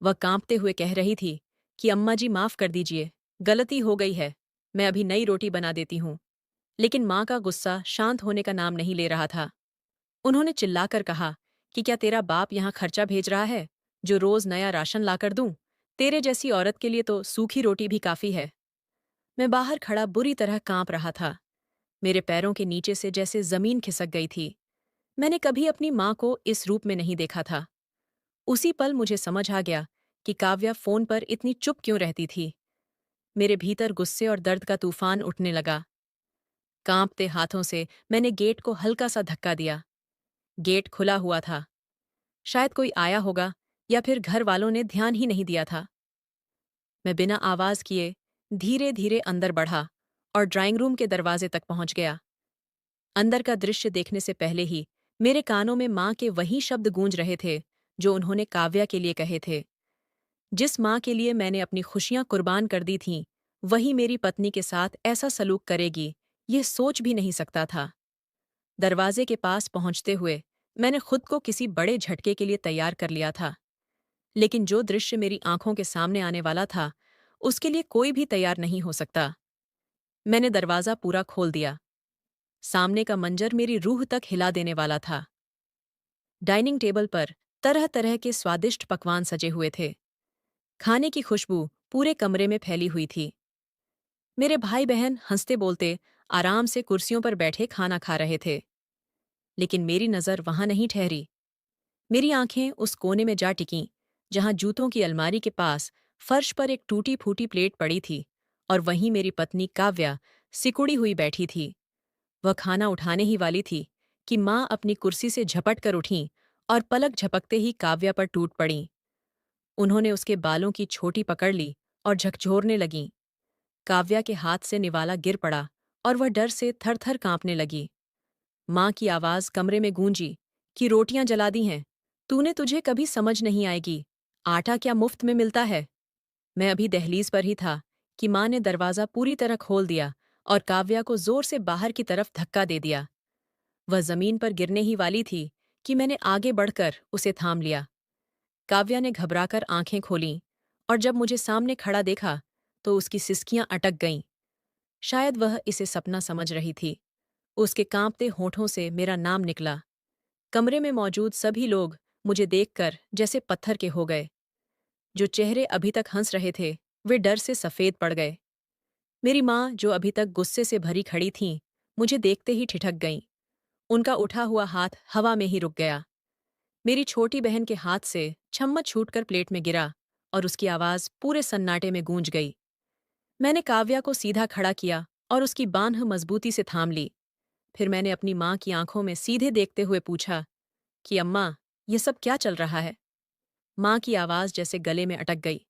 वह कांपते हुए कह रही थी कि अम्मा जी, माफ कर दीजिए, गलती हो गई है, मैं अभी नई रोटी बना देती हूँ। लेकिन माँ का गुस्सा शांत होने का नाम नहीं ले रहा था। उन्होंने चिल्लाकर कहा कि क्या तेरा बाप यहाँ खर्चा भेज रहा है जो रोज नया राशन लाकर दूं? तेरे जैसी औरत के लिए तो सूखी रोटी भी काफी है। मैं बाहर खड़ा बुरी तरह कांप रहा था। मेरे पैरों के नीचे से जैसे जमीन खिसक गई थी। मैंने कभी अपनी माँ को इस रूप में नहीं देखा था। उसी पल मुझे समझ आ गया कि काव्या फोन पर इतनी चुप क्यों रहती थी। मेरे भीतर गुस्से और दर्द का तूफान उठने लगा। कांपते हाथों से मैंने गेट को हल्का सा धक्का दिया। गेट खुला हुआ था। शायद कोई आया होगा या फिर घर वालों ने ध्यान ही नहीं दिया था। मैं बिना आवाज किए धीरे धीरे अंदर बढ़ा और ड्राइंग रूम के दरवाजे तक पहुंच गया। अंदर का दृश्य देखने से पहले ही मेरे कानों में माँ के वही शब्द गूंज रहे थे जो उन्होंने काव्या के लिए कहे थे। जिस माँ के लिए मैंने अपनी खुशियां कुर्बान कर दी थीं, वही मेरी पत्नी के साथ ऐसा सलूक करेगी, ये सोच भी नहीं सकता था। दरवाजे के पास पहुंचते हुए मैंने खुद को किसी बड़े झटके के लिए तैयार कर लिया था। लेकिन जो दृश्य मेरी आंखों के सामने आने वाला था, उसके लिए कोई भी तैयार नहीं हो सकता। मैंने दरवाजा पूरा खोल दिया। सामने का मंजर मेरी रूह तक हिला देने वाला था। डाइनिंग टेबल पर तरह तरह के स्वादिष्ट पकवान सजे हुए थे। खाने की खुशबू पूरे कमरे में फैली हुई थी। मेरे भाई बहन हंसते बोलते आराम से कुर्सियों पर बैठे खाना खा रहे थे। लेकिन मेरी नज़र वहां नहीं ठहरी। मेरी आंखें उस कोने में जा टिकीं जहां जूतों की अलमारी के पास फर्श पर एक टूटी फूटी प्लेट पड़ी थी, और वहीं मेरी पत्नी काव्या सिकुड़ी हुई बैठी थी। वह खाना उठाने ही वाली थी कि माँ अपनी कुर्सी से झपट कर उठीं और पलक झपकते ही काव्या पर टूट पड़ीं। उन्होंने उसके बालों की छोटी पकड़ ली और झकझोरने लगीं। काव्या के हाथ से निवाला गिर पड़ा और वह डर से थर थर कांपने लगी। माँ की आवाज कमरे में गूंजी कि रोटियां जला दी हैं, तूने, तुझे कभी समझ नहीं आएगी, आटा क्या मुफ्त में मिलता है। मैं अभी दहलीज पर ही था कि माँ ने दरवाजा पूरी तरह खोल दिया और काव्या को जोर से बाहर की तरफ धक्का दे दिया। वह जमीन पर गिरने ही वाली थी कि मैंने आगे बढ़कर उसे थाम लिया। काव्या ने घबराकर आंखें खोलीं और जब मुझे सामने खड़ा देखा तो उसकी सिसकियां अटक गईं। शायद वह इसे सपना समझ रही थी। उसके कांपते होठों से मेरा नाम निकला। कमरे में मौजूद सभी लोग मुझे देखकर जैसे पत्थर के हो गए। जो चेहरे अभी तक हंस रहे थे, वे डर से सफेद पड़ गए। मेरी माँ, जो अभी तक गुस्से से भरी खड़ी थीं, मुझे देखते ही ठिठक गईं। उनका उठा हुआ हाथ हवा में ही रुक गया। मेरी छोटी बहन के हाथ से चम्मच छूटकर प्लेट में गिरा और उसकी आवाज पूरे सन्नाटे में गूंज गई। मैंने काव्या को सीधा खड़ा किया और उसकी बांह मजबूती से थाम ली। फिर मैंने अपनी माँ की आंखों में सीधे देखते हुए पूछा कि अम्मा, ये सब क्या चल रहा है? माँ की आवाज़ जैसे गले में अटक गई।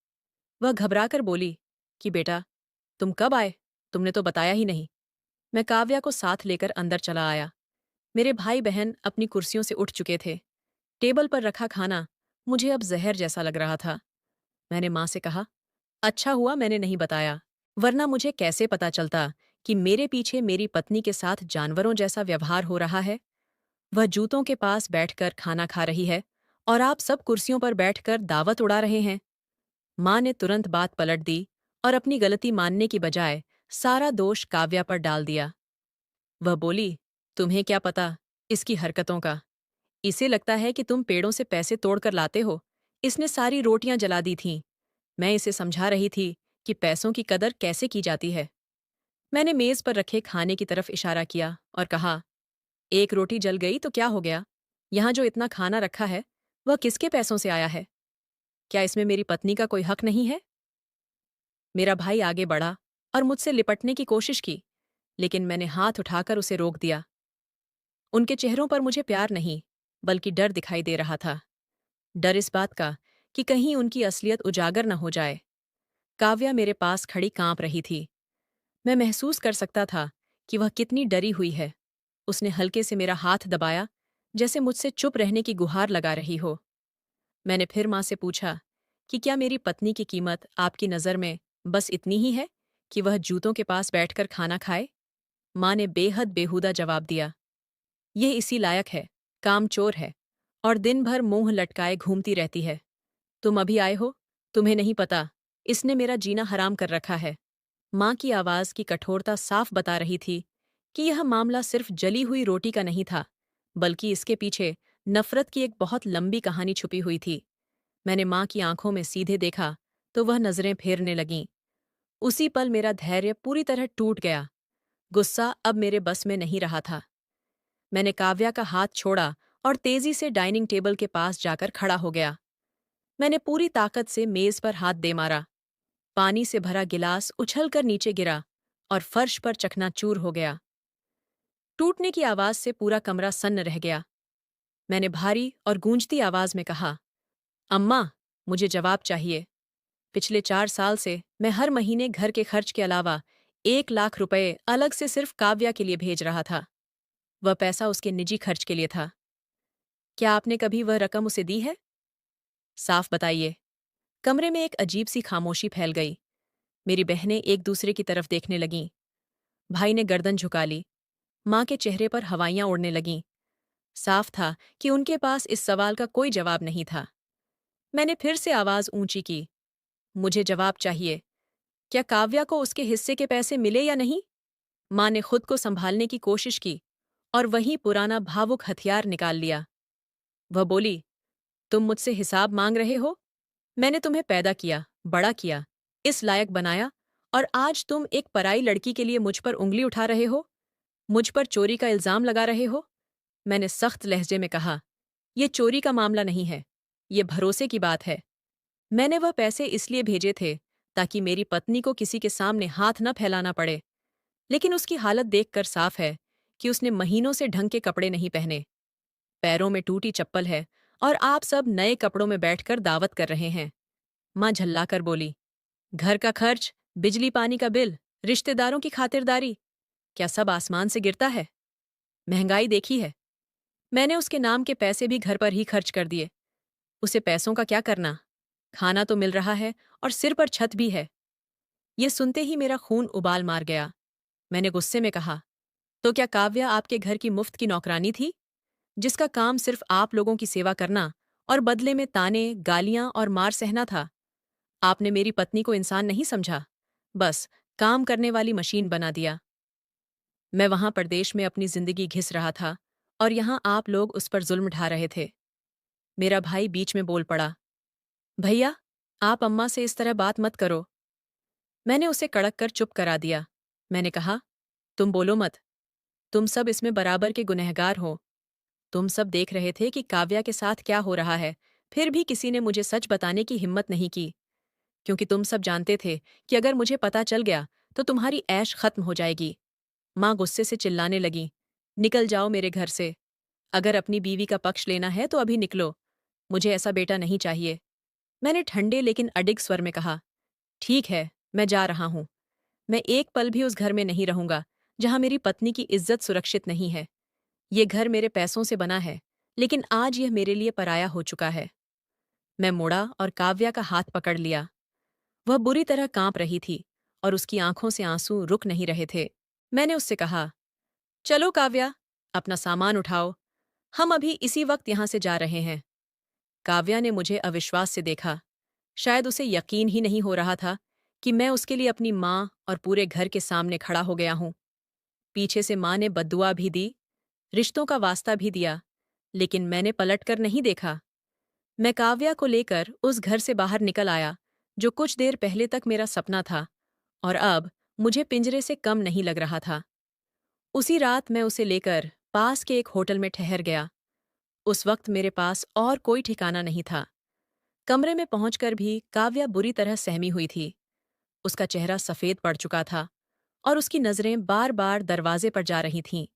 वह घबराकर बोली कि बेटा, तुम कब आए? तुमने तो बताया ही नहीं। मैं काव्या को साथ लेकर अंदर चला आया। मेरे भाई बहन अपनी कुर्सियों से उठ चुके थे। टेबल पर रखा खाना मुझे अब जहर जैसा लग रहा था। मैंने माँ से कहा, अच्छा हुआ मैंने नहीं बताया, वरना मुझे कैसे पता चलता कि मेरे पीछे मेरी पत्नी के साथ जानवरों जैसा व्यवहार हो रहा है। वह जूतों के पास बैठकर खाना खा रही है और आप सब कुर्सियों पर बैठकर दावत उड़ा रहे हैं। माँ ने तुरंत बात पलट दी और अपनी गलती मानने की बजाय सारा दोष काव्या पर डाल दिया। वह बोली, तुम्हें क्या पता इसकी हरकतों का? इसे लगता है कि तुम पेड़ों से पैसे तोड़कर लाते हो। इसने सारी रोटियां जला दी थीं। मैं इसे समझा रही थी कि पैसों की कदर कैसे की जाती है। मैंने मेज पर रखे खाने की तरफ इशारा किया और कहा, एक रोटी जल गई तो क्या हो गया? यहाँ जो इतना खाना रखा है, वह किसके पैसों से आया है? क्या इसमें मेरी पत्नी का कोई हक नहीं है? मेरा भाई आगे बढ़ा और मुझसे लिपटने की कोशिश की, लेकिन मैंने हाथ उठाकर उसे रोक दिया। उनके चेहरों पर मुझे प्यार नहीं, बल्कि डर दिखाई दे रहा था। डर इस बात का कि कहीं उनकी असलियत उजागर न हो जाए। काव्या मेरे पास खड़ी कांप रही थी। मैं महसूस कर सकता था कि वह कितनी डरी हुई है। उसने हल्के से मेरा हाथ दबाया, जैसे मुझसे चुप रहने की गुहार लगा रही हो। मैंने फिर माँ से पूछा कि क्या मेरी पत्नी की कीमत आपकी नज़र में बस इतनी ही है कि वह जूतों के पास बैठकर खाना खाए? माँ ने बेहद बेहुदा जवाब दिया, यह इसी लायक है, कामचोर है और दिन भर मुंह लटकाए घूमती रहती है। तुम अभी आए हो, तुम्हें नहीं पता, इसने मेरा जीना हराम कर रखा है। माँ की आवाज़ की कठोरता साफ बता रही थी कि यह मामला सिर्फ जली हुई रोटी का नहीं था, बल्कि इसके पीछे नफरत की एक बहुत लंबी कहानी छुपी हुई थी। मैंने माँ की आंखों में सीधे देखा तो वह नजरें फेरने लगीं। उसी पल मेरा धैर्य पूरी तरह टूट गया। गुस्सा अब मेरे बस में नहीं रहा था। मैंने काव्या का हाथ छोड़ा और तेजी से डाइनिंग टेबल के पास जाकर खड़ा हो गया। मैंने पूरी ताकत से मेज पर हाथ दे मारा। पानी से भरा गिलास उछलकर नीचे गिरा और फर्श पर चकनाचूर हो गया। टूटने की आवाज से पूरा कमरा सन्न रह गया। मैंने भारी और गूंजती आवाज में कहा, अम्मा, मुझे जवाब चाहिए। पिछले 4 साल से मैं हर महीने घर के खर्च के अलावा 1 लाख रुपए अलग से सिर्फ काव्या के लिए भेज रहा था। वह पैसा उसके निजी खर्च के लिए था। क्या आपने कभी वह रकम उसे दी है? साफ बताइए। कमरे में एक अजीब सी खामोशी फैल गई। मेरी बहनें एक दूसरे की तरफ देखने लगीं। भाई ने गर्दन झुका ली। माँ के चेहरे पर हवाइयां उड़ने लगीं। साफ था कि उनके पास इस सवाल का कोई जवाब नहीं था। मैंने फिर से आवाज ऊंची की, मुझे जवाब चाहिए। क्या काव्या को उसके हिस्से के पैसे मिले या नहीं? माँ ने खुद को संभालने की कोशिश की और वही पुराना भावुक हथियार निकाल लिया। वह बोली, तुम मुझसे हिसाब मांग रहे हो? मैंने तुम्हें पैदा किया, बड़ा किया, इस लायक बनाया, और आज तुम एक पराई लड़की के लिए मुझ पर उंगली उठा रहे हो? मुझ पर चोरी का इल्जाम लगा रहे हो? मैंने सख्त लहजे में कहा, ये चोरी का मामला नहीं है, ये भरोसे की बात है। मैंने वह पैसे इसलिए भेजे थे ताकि मेरी पत्नी को किसी के सामने हाथ न फैलाना पड़े, लेकिन उसकी हालत देखकर साफ है कि उसने महीनों से ढंग के कपड़े नहीं पहने, पैरों में टूटी चप्पल है और आप सब नए कपड़ों में बैठकर दावत कर रहे हैं। माँ झल्लाकर बोली, घर का खर्च, बिजली पानी का बिल, रिश्तेदारों की खातिरदारी, क्या सब आसमान से गिरता है? महंगाई देखी है। मैंने उसके नाम के पैसे भी घर पर ही खर्च कर दिए। उसे पैसों का क्या करना? खाना तो मिल रहा है और सिर पर छत भी है। ये सुनते ही मेरा खून उबाल मार गया। मैंने गुस्से में कहा, तो क्या काव्या आपके घर की मुफ्त की नौकरानी थी, जिसका काम सिर्फ आप लोगों की सेवा करना और बदले में ताने, गालियां और मार सहना था? आपने मेरी पत्नी को इंसान नहीं समझा, बस काम करने वाली मशीन बना दिया। मैं वहां परदेश में अपनी जिंदगी घिस रहा था और यहां आप लोग उस पर जुल्म ढा रहे थे। मेरा भाई बीच में बोल पड़ा, भैया, आप अम्मा से इस तरह बात मत करो। मैंने उसे कड़क कर चुप करा दिया। मैंने कहा, तुम बोलो मत। तुम सब इसमें बराबर के गुनहगार हो। तुम सब देख रहे थे कि काव्या के साथ क्या हो रहा है, फिर भी किसी ने मुझे सच बताने की हिम्मत नहीं की, क्योंकि तुम सब जानते थे कि अगर मुझे पता चल गया तो तुम्हारी ऐश खत्म हो जाएगी। माँ गुस्से से चिल्लाने लगी, निकल जाओ मेरे घर से। अगर अपनी बीवी का पक्ष लेना है तो अभी निकलो। मुझे ऐसा बेटा नहीं चाहिए। मैंने ठंडे लेकिन अडिग स्वर में कहा, ठीक है, मैं जा रहा हूँ। मैं एक पल भी उस घर में नहीं रहूंगा जहां मेरी पत्नी की इज्जत सुरक्षित नहीं है। ये घर मेरे पैसों से बना है, लेकिन आज यह मेरे लिए पराया हो चुका है। मैं मुड़ा और काव्या का हाथ पकड़ लिया। वह बुरी तरह कांप रही थी और उसकी आंखों से आंसू रुक नहीं रहे थे। मैंने उससे कहा, चलो काव्या, अपना सामान उठाओ। हम अभी इसी वक्त यहां से जा रहे हैं। काव्या ने मुझे अविश्वास से देखा। शायद उसे यकीन ही नहीं हो रहा था कि मैं उसके लिए अपनी माँ और पूरे घर के सामने खड़ा हो गया हूं। पीछे से माँ ने बद्दुआ भी दी, रिश्तों का वास्ता भी दिया, लेकिन मैंने पलटकर नहीं देखा। मैं काव्या को लेकर उस घर से बाहर निकल आया, जो कुछ देर पहले तक मेरा सपना था और अब मुझे पिंजरे से कम नहीं लग रहा था। उसी रात मैं उसे लेकर पास के एक होटल में ठहर गया। उस वक्त मेरे पास और कोई ठिकाना नहीं था। कमरे में पहुंचकर भी काव्या बुरी तरह सहमी हुई थी। उसका चेहरा सफेद पड़ चुका था और उसकी नजरें बार बार दरवाजे पर जा रही थीं,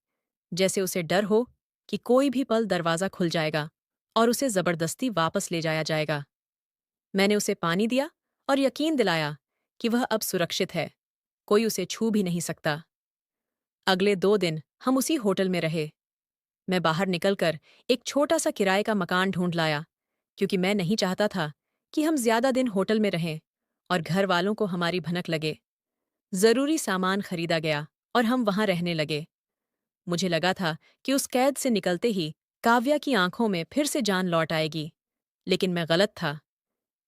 जैसे उसे डर हो कि कोई भी पल दरवाजा खुल जाएगा और उसे जबरदस्ती वापस ले जाया जाएगा। मैंने उसे पानी दिया और यकीन दिलाया कि वह अब सुरक्षित है, कोई उसे छू भी नहीं सकता। अगले 2 दिन हम उसी होटल में रहे। मैं बाहर निकलकर एक छोटा सा किराए का मकान ढूंढ लाया, क्योंकि मैं नहीं चाहता था कि हम ज्यादा दिन होटल में रहें और घर वालों को हमारी भनक लगे। जरूरी सामान खरीदा गया और हम वहां रहने लगे। मुझे लगा था कि उस कैद से निकलते ही काव्या की आंखों में फिर से जान लौट आएगी, लेकिन मैं गलत था।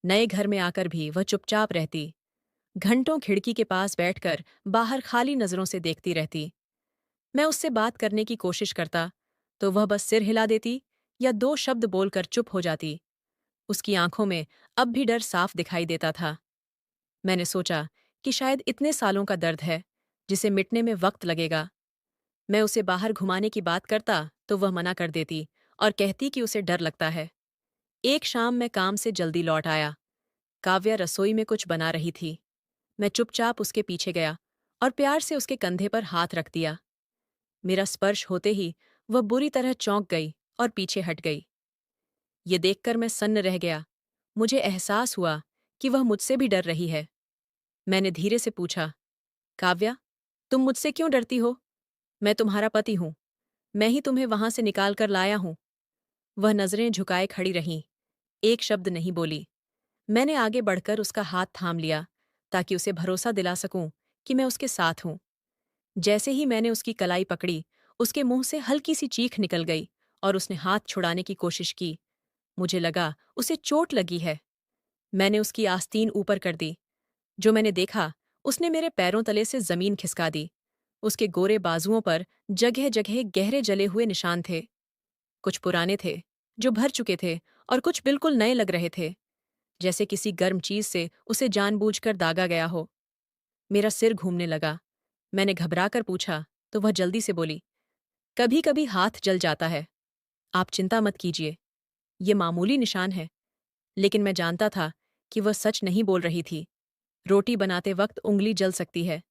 नए घर में आकर भी वह चुपचाप रहती, घंटों खिड़की के पास बैठकर बाहर खाली नजरों से देखती रहती। मैं उससे बात करने की कोशिश करता तो वह बस सिर हिला देती या 2 शब्द बोलकर चुप हो जाती। उसकी आंखों में अब भी डर साफ दिखाई देता था। मैंने सोचा कि शायद इतने सालों का दर्द है, जिसे मिटने में वक्त लगेगा। मैं उसे बाहर घुमाने की बात करता तो वह मना कर देती और कहती कि उसे डर लगता है। एक शाम मैं काम से जल्दी लौट आया। काव्या रसोई में कुछ बना रही थी। मैं चुपचाप उसके पीछे गया और प्यार से उसके कंधे पर हाथ रख दिया। मेरा स्पर्श होते ही वह बुरी तरह चौंक गई और पीछे हट गई। ये देखकर मैं सन्न रह गया। मुझे एहसास हुआ कि वह मुझसे भी डर रही है। मैंने धीरे से पूछा, काव्या, तुम मुझसे क्यों डरती हो? मैं तुम्हारा पति हूं। मैं ही तुम्हें वहां से निकाल कर लाया हूं। वह नजरें झुकाए खड़ी रहीं, एक शब्द नहीं बोली। मैंने आगे बढ़कर उसका हाथ थाम लिया ताकि उसे भरोसा दिला सकूं कि मैं उसके साथ हूं। जैसे ही मैंने उसकी कलाई पकड़ी, उसके मुंह से हल्की सी चीख निकल गई और उसने हाथ छुड़ाने की कोशिश की। मुझे लगा उसे चोट लगी है। मैंने उसकी आस्तीन ऊपर कर दी। जो मैंने देखा, उसने मेरे पैरों तले से जमीन खिसका दी। उसके गोरे बाजुओं पर जगह जगह गहरे जले हुए निशान थे। कुछ पुराने थे, जो भर चुके थे, और कुछ बिल्कुल नए लग रहे थे, जैसे किसी गर्म चीज से उसे जानबूझकर दागा गया हो। मेरा सिर घूमने लगा। मैंने घबराकर पूछा तो वह जल्दी से बोली, कभी कभी हाथ जल जाता है। आप चिंता मत कीजिए, ये मामूली निशान है। लेकिन मैं जानता था कि वह सच नहीं बोल रही थी। रोटी बनाते वक्त उंगली जल सकती है,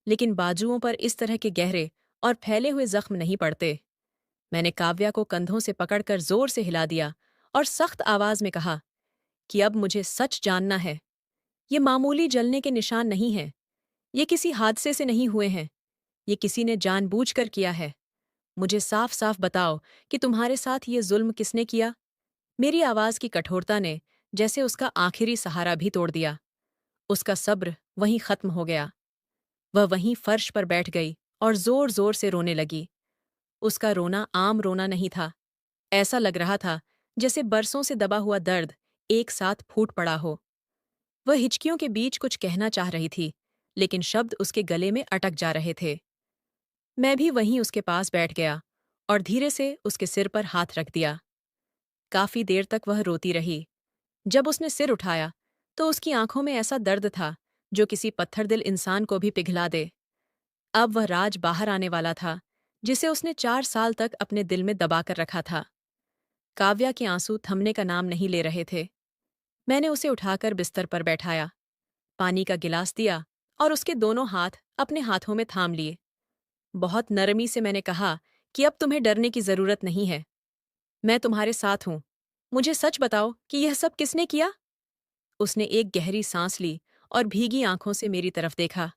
लेकिन बाजुओं पर इस तरह के गहरे और फैले हुए जख्म नहीं पड़ते। मैंने काव्या को कंधों से पकड़कर जोर से हिला दिया और सख्त आवाज में कहा कि अब मुझे सच जानना है। ये मामूली जलने के निशान नहीं हैं। ये किसी हादसे से नहीं हुए हैं। ये किसी ने जानबूझकर किया है। मुझे साफ साफ बताओ कि तुम्हारे साथ ये जुल्म किसने किया? मेरी आवाज की कठोरता ने जैसे उसका आखिरी सहारा भी तोड़ दिया। उसका सब्र वहीं खत्म हो गया। वह वहीं फर्श पर बैठ गई और जोर जोर से रोने लगी। उसका रोना आम रोना नहीं था। ऐसा लग रहा था जैसे बरसों से दबा हुआ दर्द एक साथ फूट पड़ा हो। वह हिचकियों के बीच कुछ कहना चाह रही थी, लेकिन शब्द उसके गले में अटक जा रहे थे। मैं भी वहीं उसके पास बैठ गया और धीरे से उसके सिर पर हाथ रख दिया। काफी देर तक वह रोती रही। जब उसने सिर उठाया तो उसकी आंखों में ऐसा दर्द था जो किसी पत्थरदिल इंसान को भी पिघला दे। अब वह राज बाहर आने वाला था, जिसे उसने 4 साल तक अपने दिल में दबाकर रखा था। काव्या के आंसू थमने का नाम नहीं ले रहे थे। मैंने उसे उठाकर बिस्तर पर बैठाया, पानी का गिलास दिया और उसके दोनों हाथ अपने हाथों में थाम लिए। बहुत नरमी से मैंने कहा कि अब तुम्हें डरने की जरूरत नहीं है। मैं तुम्हारे साथ हूं। मुझे सच बताओ कि यह सब किसने किया? उसने एक गहरी सांस ली और भीगी आंखों से मेरी तरफ देखा।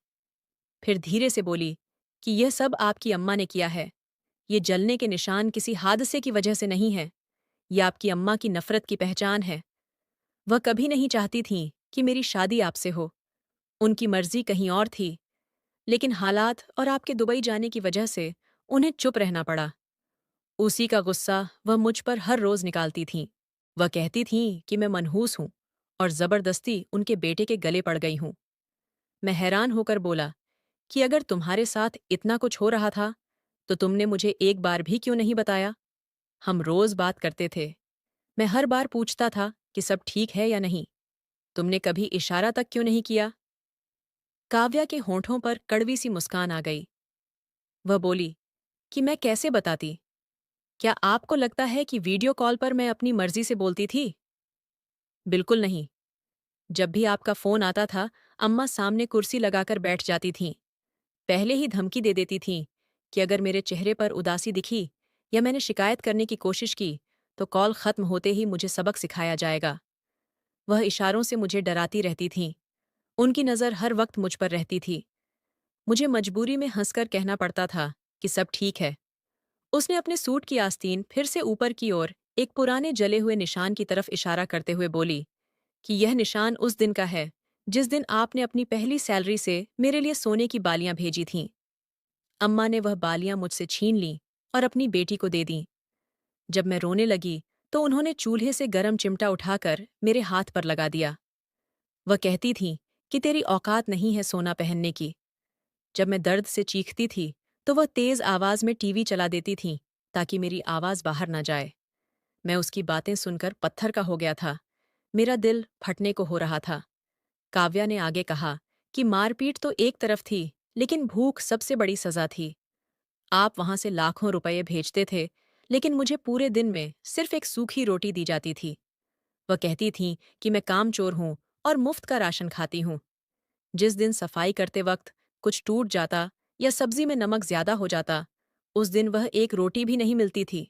फिर धीरे से बोली कि यह सब आपकी अम्मा ने किया है। ये जलने के निशान किसी हादसे की वजह से नहीं है। ये आपकी अम्मा की नफरत की पहचान है। वह कभी नहीं चाहती थीं कि मेरी शादी आपसे हो। उनकी मर्जी कहीं और थी, लेकिन हालात और आपके दुबई जाने की वजह से उन्हें चुप रहना पड़ा। उसी का गुस्सा वह मुझ पर हर रोज निकालती थीं। वह कहती थीं कि मैं मनहूस हूं और जबरदस्ती उनके बेटे के गले पड़ गई हूं। मैं हैरान होकर बोला कि अगर तुम्हारे साथ इतना कुछ हो रहा था, तो तुमने मुझे एक बार भी क्यों नहीं बताया? हम रोज बात करते थे। मैं हर बार पूछता था कि सब ठीक है या नहीं। तुमने कभी इशारा तक क्यों नहीं किया? काव्या के होंठों पर कड़वी सी मुस्कान आ गई। वह बोली कि मैं कैसे बताती? क्या आपको लगता है कि वीडियो कॉल पर मैं अपनी मर्जी से बोलती थी? बिल्कुल नहीं। जब भी आपका फोन आता था, अम्मा सामने कुर्सी लगाकर बैठ जाती थीं। पहले ही धमकी दे देती थीं कि अगर मेरे चेहरे पर उदासी दिखी या मैंने शिकायत करने की कोशिश की, तो कॉल खत्म होते ही मुझे सबक सिखाया जाएगा। वह इशारों से मुझे डराती रहती थीं। उनकी नज़र हर वक्त मुझ पर रहती थी। मुझे मजबूरी में हंसकर कहना पड़ता था कि सब ठीक है। उसने अपने सूट की आस्तीन फिर से ऊपर की ओर एक पुराने जले हुए निशान की तरफ इशारा करते हुए बोली कि यह निशान उस दिन का है जिस दिन आपने अपनी पहली सैलरी से मेरे लिए सोने की बालियां भेजी थीं। अम्मा ने वह बालियां मुझसे छीन लीं और अपनी बेटी को दे दीं। जब मैं रोने लगी तो उन्होंने चूल्हे से गरम चिमटा उठाकर मेरे हाथ पर लगा दिया। वह कहती थीं कि तेरी औकात नहीं है सोना पहनने की। जब मैं दर्द से चीखती थी, तो वह तेज आवाज में टीवी चला देती थीं ताकि मेरी आवाज बाहर न जाए। मैं उसकी बातें सुनकर पत्थर का हो गया था। मेरा दिल फटने को हो रहा था। काव्या ने आगे कहा कि मारपीट तो एक तरफ थी, लेकिन भूख सबसे बड़ी सजा थी। आप वहां से लाखों रुपये भेजते थे, लेकिन मुझे पूरे दिन में सिर्फ एक सूखी रोटी दी जाती थी। वह कहती थीं कि मैं कामचोर हूं और मुफ्त का राशन खाती हूं। जिस दिन सफाई करते वक्त कुछ टूट जाता या सब्जी में नमक ज्यादा हो जाता, उस दिन वह एक रोटी भी नहीं मिलती थी।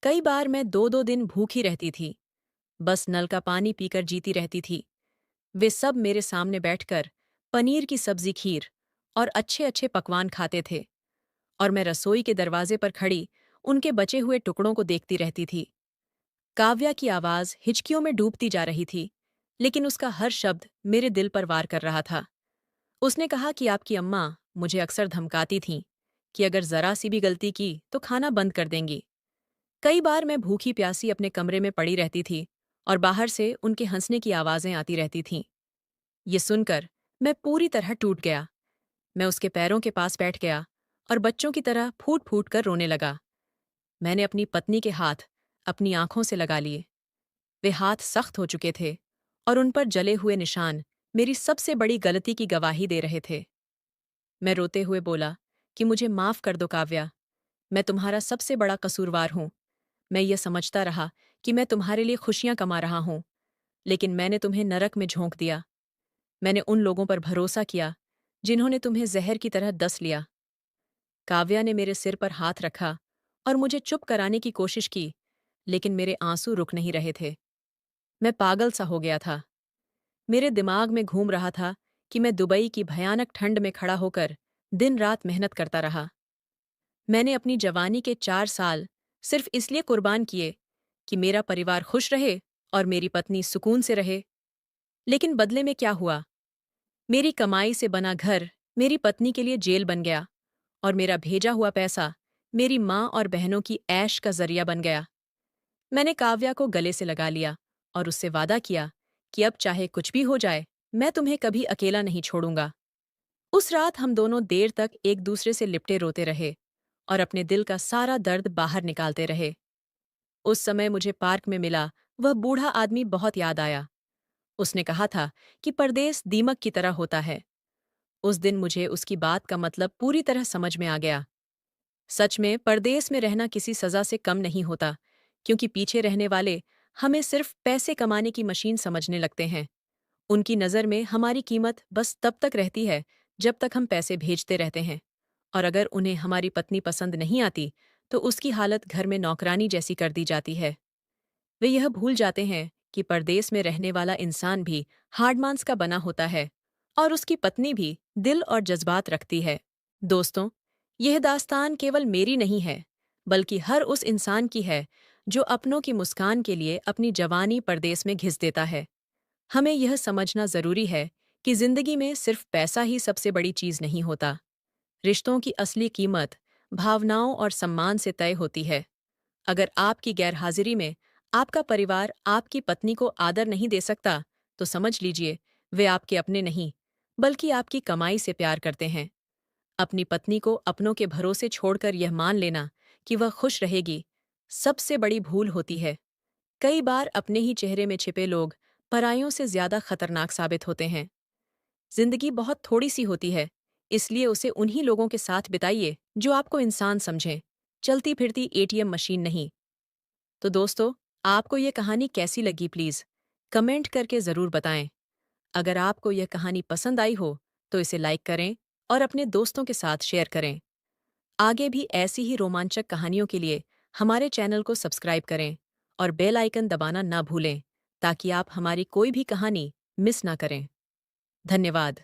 कई बार मैं दो दो दिन भूखी रहती थी, बस नल का पानी पीकर जीती रहती थी। वे सब मेरे सामने बैठकर पनीर की सब्जी, खीर और अच्छे अच्छे पकवान खाते थे, और मैं रसोई के दरवाजे पर खड़ी उनके बचे हुए टुकड़ों को देखती रहती थी। काव्या की आवाज हिचकियों में डूबती जा रही थी, लेकिन उसका हर शब्द मेरे दिल पर वार कर रहा था। उसने कहा कि आपकी अम्मा मुझे अक्सर धमकाती थीं कि अगर जरा सी भी गलती की तो खाना बंद कर देंगी। कई बार मैं भूखी प्यासी अपने कमरे में पड़ी रहती थी और बाहर से उनके हंसने की आवाजें आती रहती थीं। ये सुनकर मैं पूरी तरह टूट गया। मैं उसके पैरों के पास बैठ गया और बच्चों की तरह फूट फूट कर रोने लगा। मैंने अपनी पत्नी के हाथ अपनी आंखों से लगा लिए। वे हाथ सख्त हो चुके थे और उन पर जले हुए निशान मेरी सबसे बड़ी गलती की गवाही दे रहे थे। मैं रोते हुए बोला कि मुझे माफ कर दो काव्या। मैं तुम्हारा सबसे बड़ा कसूरवार हूं। मैं ये समझता रहा कि मैं तुम्हारे लिए खुशियां कमा रहा हूं, लेकिन मैंने तुम्हें नरक में झोंक दिया। मैंने उन लोगों पर भरोसा किया जिन्होंने तुम्हें जहर की तरह डस लिया। काव्या ने मेरे सिर पर हाथ रखा और मुझे चुप कराने की कोशिश की, लेकिन मेरे आंसू रुक नहीं रहे थे। मैं पागल सा हो गया था। मेरे दिमाग में घूम रहा था कि मैं दुबई की भयानक ठंड में खड़ा होकर दिन रात मेहनत करता रहा। मैंने अपनी जवानी के 4 साल सिर्फ इसलिए कुर्बान किए कि मेरा परिवार खुश रहे और मेरी पत्नी सुकून से रहे। लेकिन बदले में क्या हुआ? मेरी कमाई से बना घर मेरी पत्नी के लिए जेल बन गया, और मेरा भेजा हुआ पैसा मेरी माँ और बहनों की ऐश का जरिया बन गया। मैंने काव्या को गले से लगा लिया और उससे वादा किया कि अब चाहे कुछ भी हो जाए, मैं तुम्हें कभी अकेला नहीं छोड़ूंगा। उस रात हम दोनों देर तक एक दूसरे से लिपटे रोते रहे और अपने दिल का सारा दर्द बाहर निकालते रहे। उस समय मुझे पार्क में मिला वह बूढ़ा आदमी बहुत याद आया। उसने कहा था कि परदेस दीमक की तरह होता है। उस दिन मुझे उसकी बात का मतलब पूरी तरह समझ में आ गया। सच में परदेस में रहना किसी सजा से कम नहीं होता, क्योंकि पीछे रहने वाले हमें सिर्फ पैसे कमाने की मशीन समझने लगते हैं उनकी नज़र में हमारी कीमत बस तब तक रहती है जब तक हम पैसे भेजते रहते हैं, और अगर उन्हें हमारी पत्नी पसंद नहीं आती तो उसकी हालत घर में नौकरानी जैसी कर दी जाती है। वे यह भूल जाते हैं कि परदेश में रहने वाला इंसान भी हाड़ मांस का बना होता है और उसकी पत्नी भी दिल और जज्बात रखती है। दोस्तों, यह दास्तान केवल मेरी नहीं है, बल्कि हर उस इंसान की है जो अपनों की मुस्कान के लिए अपनी जवानी परदेश में घिस देता है। हमें यह समझना जरूरी है कि जिंदगी में सिर्फ पैसा ही सबसे बड़ी चीज नहीं होता। रिश्तों की असली कीमत भावनाओं और सम्मान से तय होती है। अगर आपकी गैरहाजिरी में आपका परिवार आपकी पत्नी को आदर नहीं दे सकता, तो समझ लीजिए वे आपके अपने नहीं, बल्कि आपकी कमाई से प्यार करते हैं। अपनी पत्नी को अपनों के भरोसे छोड़कर यह मान लेना कि वह खुश रहेगी, सबसे बड़ी भूल होती है। कई बार अपने ही चेहरे में छिपे लोग परायों से ज्यादा खतरनाक साबित होते हैं। जिंदगी बहुत थोड़ी सी होती है, इसलिए उसे उन्हीं लोगों के साथ बिताइए जो आपको इंसान समझें, चलती फिरती एटीएम मशीन नहीं। तो दोस्तों, आपको ये कहानी कैसी लगी, प्लीज़ कमेंट करके ज़रूर बताएं। अगर आपको यह कहानी पसंद आई हो तो इसे लाइक करें और अपने दोस्तों के साथ शेयर करें। आगे भी ऐसी ही रोमांचक कहानियों के लिए हमारे चैनल को सब्सक्राइब करें और बेल आइकन दबाना ना भूलें, ताकि आप हमारी कोई भी कहानी मिस ना करें। धन्यवाद।